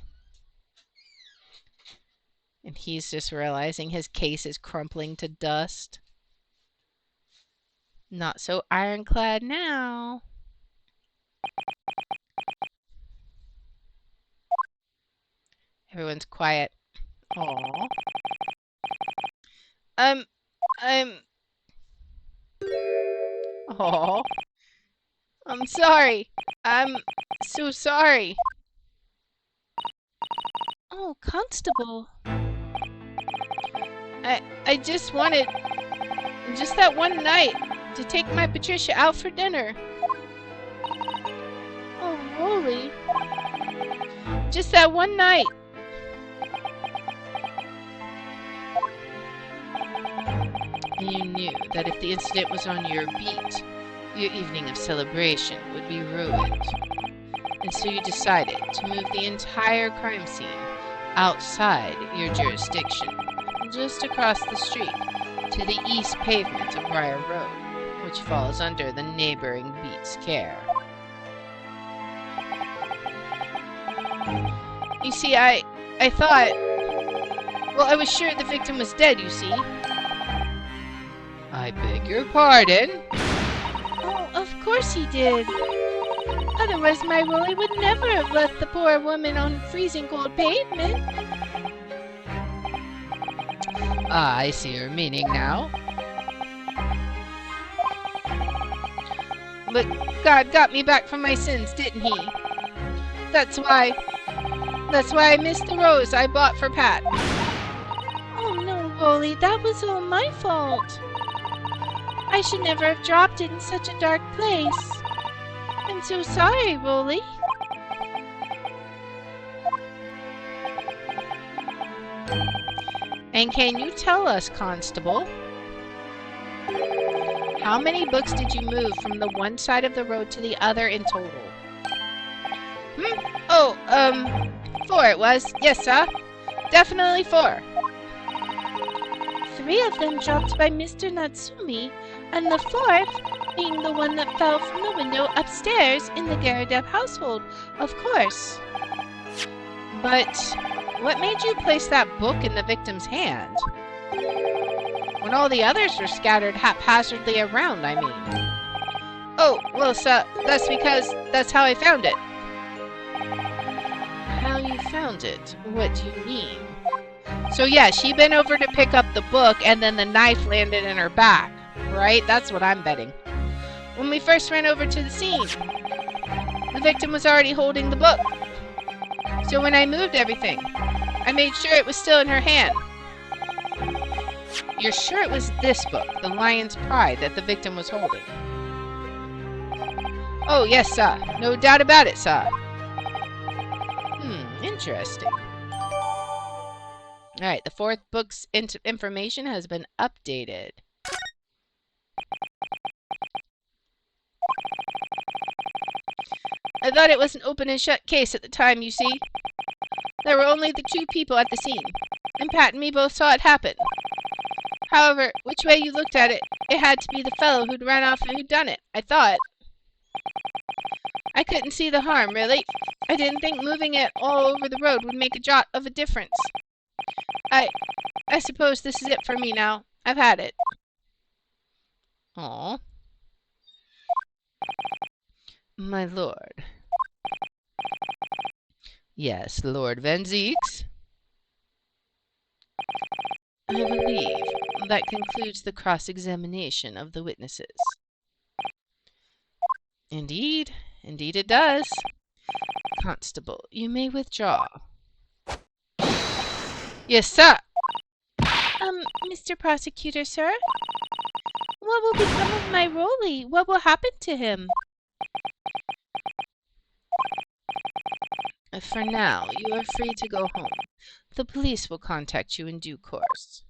And he's just realizing his case is crumpling to dust. Not so ironclad now. Everyone's quiet. Aww. I'm... Aww. I'm sorry. I'm so sorry. Oh, Constable. I just wanted... just that one night to take my Patricia out for dinner. Oh, Rolly. Just that one night. And you knew that if the incident was on your beat, your evening of celebration would be ruined. And so you decided to move the entire crime scene outside your jurisdiction, just across the street to the east pavement of Briar Road, which falls under the neighboring beat's care. You see, I thought... well, I was sure the victim was dead, you see. I beg your pardon? Oh, of course he did. Otherwise, my Rolly would never have left the poor woman on freezing cold pavement. Ah, I see your meaning now. But God got me back from my sins, didn't he? That's why I missed the rose I bought for Pat. Oh no, Rolly, that was all my fault. I should never have dropped it in such a dark place. I'm so sorry, Rolly. And can you tell us, Constable, how many books did you move from the one side of the road to the other in total? Oh, 4 it was. Yes, sir. Definitely 4. 3 of them dropped by Mr. Natsume, and the 4th being the one that fell from the window upstairs in the Garadeb household, of course. But what made you place that book in the victim's hand? When all the others were scattered haphazardly around, I mean. Oh, well, sir, that's because that's how I found it. How you found it? What do you mean? So yeah, she bent over to pick up the book and then the knife landed in her back, right? That's what I'm betting. When we first ran over to the scene, the victim was already holding the book. So when I moved everything, I made sure it was still in her hand. You're sure it was this book, The Lion's Pride, that the victim was holding? Oh, yes, sir. No doubt about it, sir. Interesting. Alright, the 4th book's information has been updated. I thought it was an open and shut case at the time, you see. There were only the 2 people at the scene, and Pat and me both saw it happen. However, which way you looked at it, it had to be the fellow who'd run off and who'd done it, I thought. I couldn't see the harm, really. I didn't think moving it all over the road would make a jot of a difference. I suppose this is it for me now. I've had it. Aw. My lord. Yes, Lord Van Zeeks. I believe that concludes the cross-examination of the witnesses. Indeed. Indeed it does. Constable, you may withdraw. Yes, sir. Mr. Prosecutor, sir? What will become of my Rolly? What will happen to him? For now, you are free to go home. The police will contact you in due course.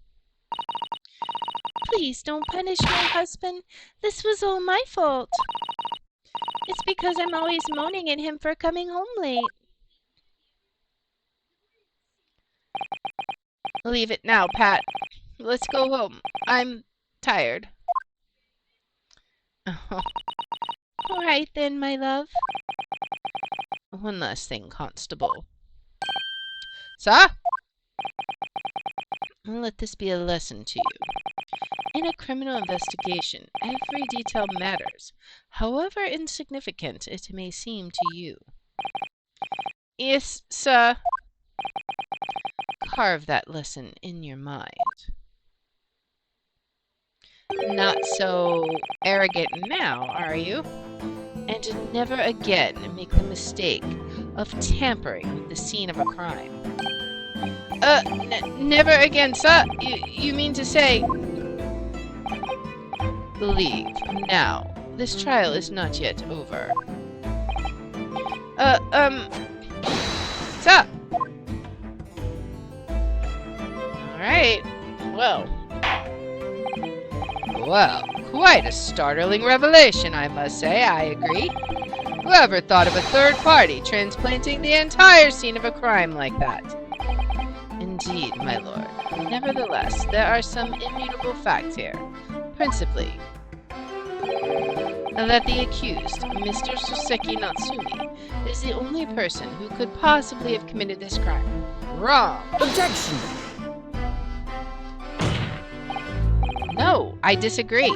Please don't punish my husband. This was all my fault. It's because I'm always moaning at him for coming home late. Leave it now, Pat. Let's go home. I'm tired. All right then, my love. One last thing, Constable. Sir? Let this be a lesson to you. In a criminal investigation, every detail matters, however insignificant it may seem to you. Yes, sir. carve that lesson in your mind. Not so arrogant now, are you? And never again make the mistake of tampering with the scene of a crime. Never again, sir? You mean to say... Leave, now. This trial is not yet over. Sir! Alright, well, quite a startling revelation, I must say, I agree. Whoever thought of a third party transplanting the entire scene of a crime like that? Indeed, my lord. Nevertheless, there are some immutable facts here. Principally, that the accused, Mr. Soseki Natsume, is the only person who could possibly have committed this crime. Wrong! Objection! No, I disagree.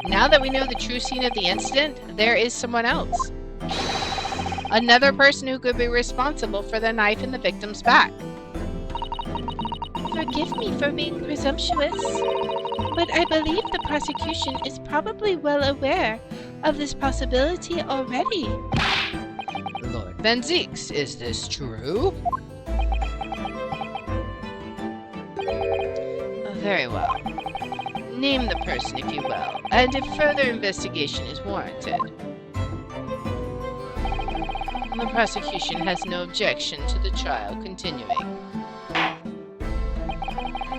Now that we know the true scene of the incident, there is someone else. Another person who could be responsible for the knife in the victim's back. Forgive me for being presumptuous, but I believe the prosecution is probably well aware of this possibility already. Lord Van Zeeks, is this true? Very well. Name the person, if you will, and if further investigation is warranted. The prosecution has no objection to the trial continuing.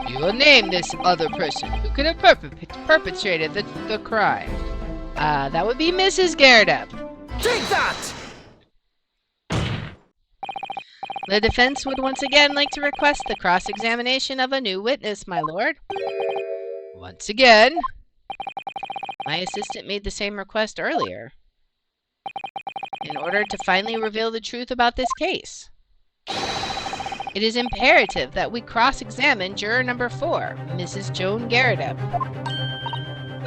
You will name this other person who could have perpetrated the crime. That would be Mrs. Garrett. Take that! The defense would once again like to request the cross-examination of a new witness, my lord. Once again. My assistant made the same request earlier. In order to finally reveal the truth about this case. It is imperative that we cross-examine juror number 4, Mrs. Joan Garrett.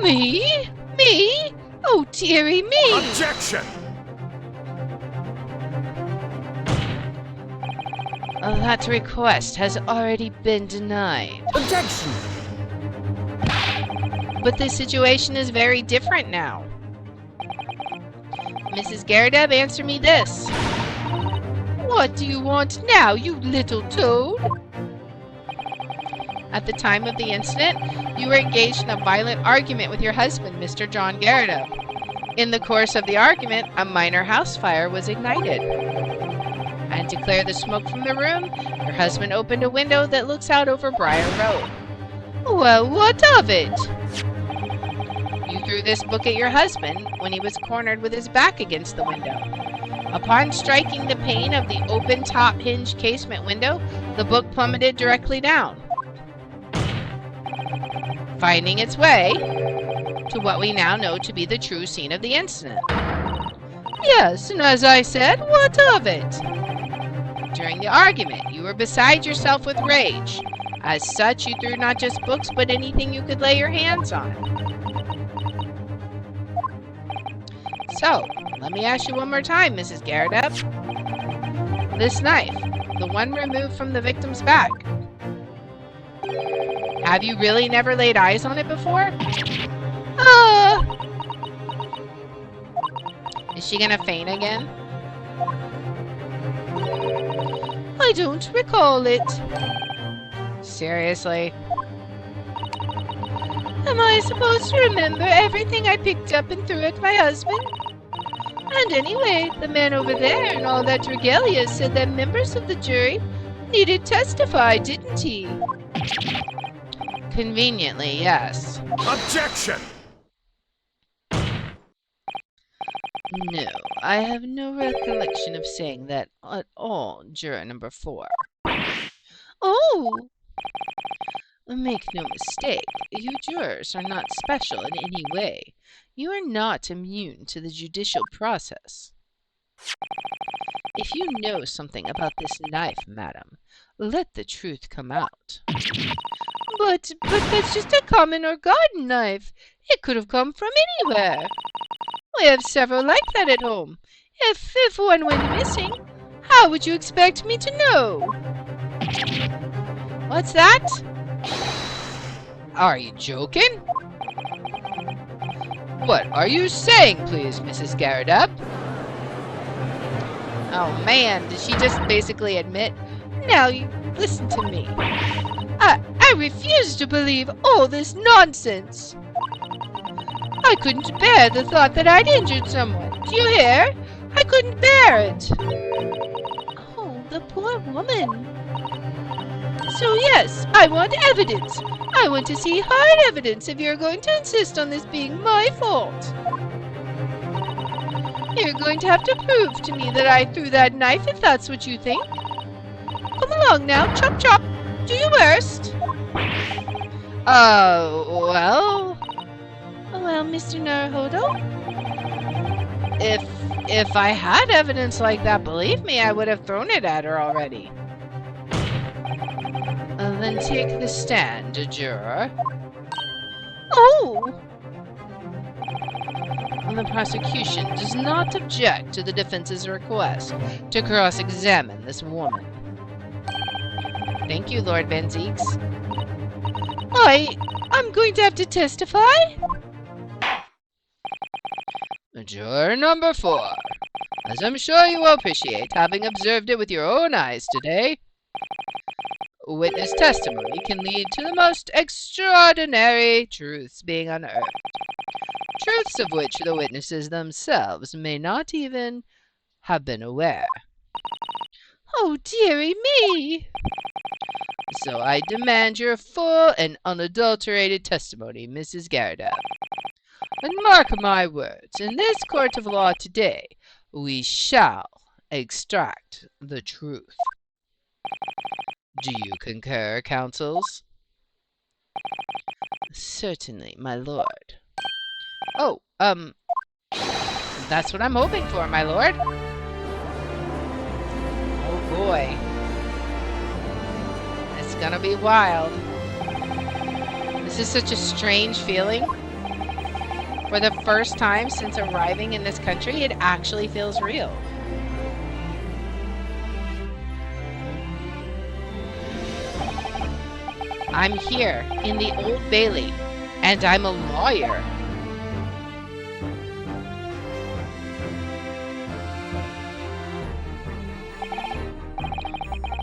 Me? Me? Oh, dearie me! Objection! That request has already been denied. Objection! But the situation is very different now. Mrs. Garrett, answer me this. What do you want now, you little toad? At the time of the incident, you were engaged in a violent argument with your husband, Mr. John Garrett. In the course of the argument, a minor house fire was ignited. And to clear the smoke from the room, your husband opened a window that looks out over Briar Road. Well, what of it? You threw this book at your husband when he was cornered with his back against the window. Upon striking the pane of the open top hinge casement window, the book plummeted directly down, finding its way to what we now know to be the true scene of the incident. Yes, and as I said, what of it? During the argument, you were beside yourself with rage. As such, you threw not just books, but anything you could lay your hands on. So, let me ask you one more time, Mrs. Garrett. This knife, the one removed from the victim's back, have you really never laid eyes on it before? Is she gonna faint again? I don't recall it. Seriously? Am I supposed to remember everything I picked up and threw at my husband? And anyway, the man over there and all that regalia said that members of the jury needed testify, didn't he? Conveniently, yes. Objection! No, I have no recollection of saying that at all, juror number 4. Oh! Make no mistake, you jurors are not special in any way. You are not immune to the judicial process. If you know something about this knife, madam, let the truth come out. But that's just a common or garden knife. It could have come from anywhere. We have several like that at home. If one went missing, how would you expect me to know? What's that? Are you joking? What are you saying, please, Mrs. Garrett? Oh man, did she just basically admit? Now you listen to me. I refuse to believe all this nonsense. I couldn't bear the thought that I'd injured someone. Do you hear? I couldn't bear it. Oh, the poor woman. So yes, I want evidence. I want to see hard evidence if you're going to insist on this being my fault. You're going to have to prove to me that I threw that knife if that's what you think. Come along now, chop chop. Do your worst. Well... Well, Mr. Naruhodo? If I had evidence like that, believe me, I would have thrown it at her already. Then take the stand, juror. Oh! The prosecution does not object to the defense's request to cross-examine this woman. Thank you, Lord Van Zeeks. I'm going to have to testify? Juror number 4. As I'm sure you will appreciate, having observed it with your own eyes today, witness testimony can lead to the most extraordinary truths being unearthed. Truths of which the witnesses themselves may not even have been aware. Oh, dearie me! So I demand your full and unadulterated testimony, Mrs. Garrett. And mark my words, in this court of law today, we shall extract the truth. Do you concur, counsels? Certainly, my lord. Oh, that's what I'm hoping for, my lord. Oh boy. It's gonna be wild. This is such a strange feeling. For the first time since arriving in this country, it actually feels real. I'm here in the Old Bailey, and I'm a lawyer.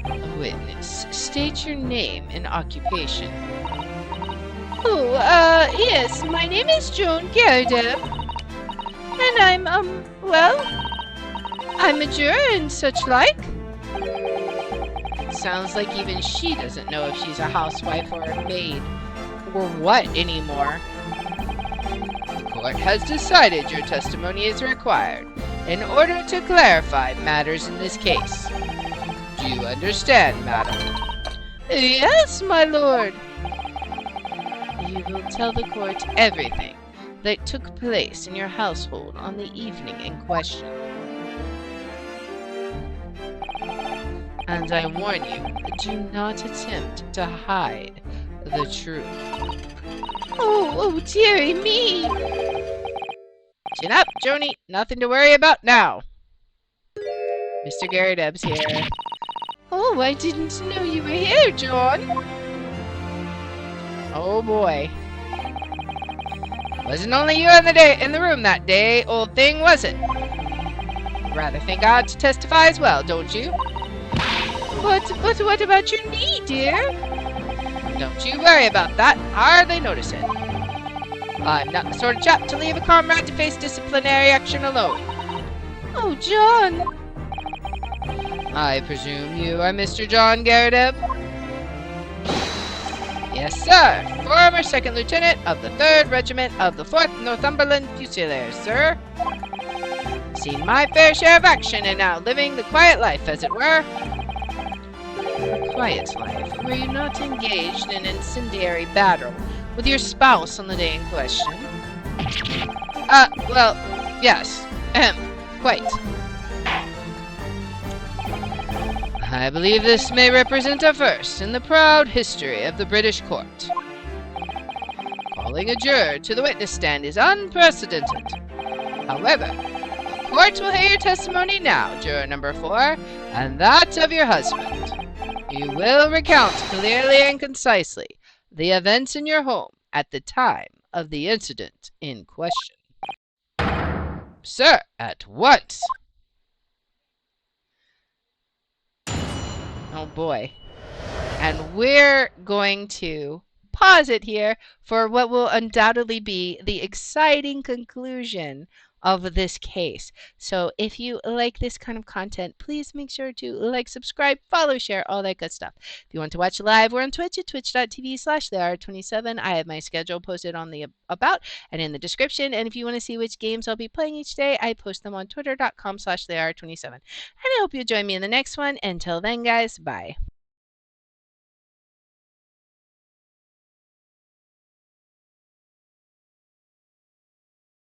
A witness, state your name and occupation. Oh, yes, my name is Joan Garrideb. And I'm a juror and such like. Sounds like even she doesn't know if she's a housewife or a maid, or what anymore. The court has decided your testimony is required in order to clarify matters in this case. Do you understand, madam? Yes, my lord. You will tell the court everything that took place in your household on the evening in question. And I warn you, do not attempt to hide the truth. Oh, dearie me. Chin up, Joni. Nothing to worry about now. Mr. Garrideb's here. Oh, I didn't know you were here, John. Oh boy. Wasn't only you in the room that day, old thing, was it? Rather think I ought to testify as well, don't you? But what about your knee, dear? Don't you worry about that. Hardly notice it. I'm not the sort of chap to leave a comrade to face disciplinary action alone. Oh, John. I presume you are Mr. John Garrideb? Yes, sir. Former 2nd Lieutenant of the 3rd Regiment of the 4th Northumberland Fusiliers, sir. Seen my fair share of action and now living the quiet life, as it were. A quiet life? Were you not engaged in incendiary battle with your spouse on the day in question? Well, yes. Quite. I believe this may represent a first in the proud history of the British court. Calling a juror to the witness stand is unprecedented. However, the court will hear your testimony now, juror number 4, and that of your husband. You will recount clearly and concisely the events in your home at the time of the incident in question. Sir, at once. Oh boy. And we're going to pause it here for what will undoubtedly be the exciting conclusion of this case. So if you like this kind of content, please make sure to like, subscribe, follow, share, all that good stuff. If you want to watch live, we're on Twitch at twitch.tv/thehour27. I have my schedule posted on the about and in the description. And if you want to see which games I'll be playing each day, I post them on twitter.com/thehour27. And I hope you'll join me in the next one. Until then, guys, bye.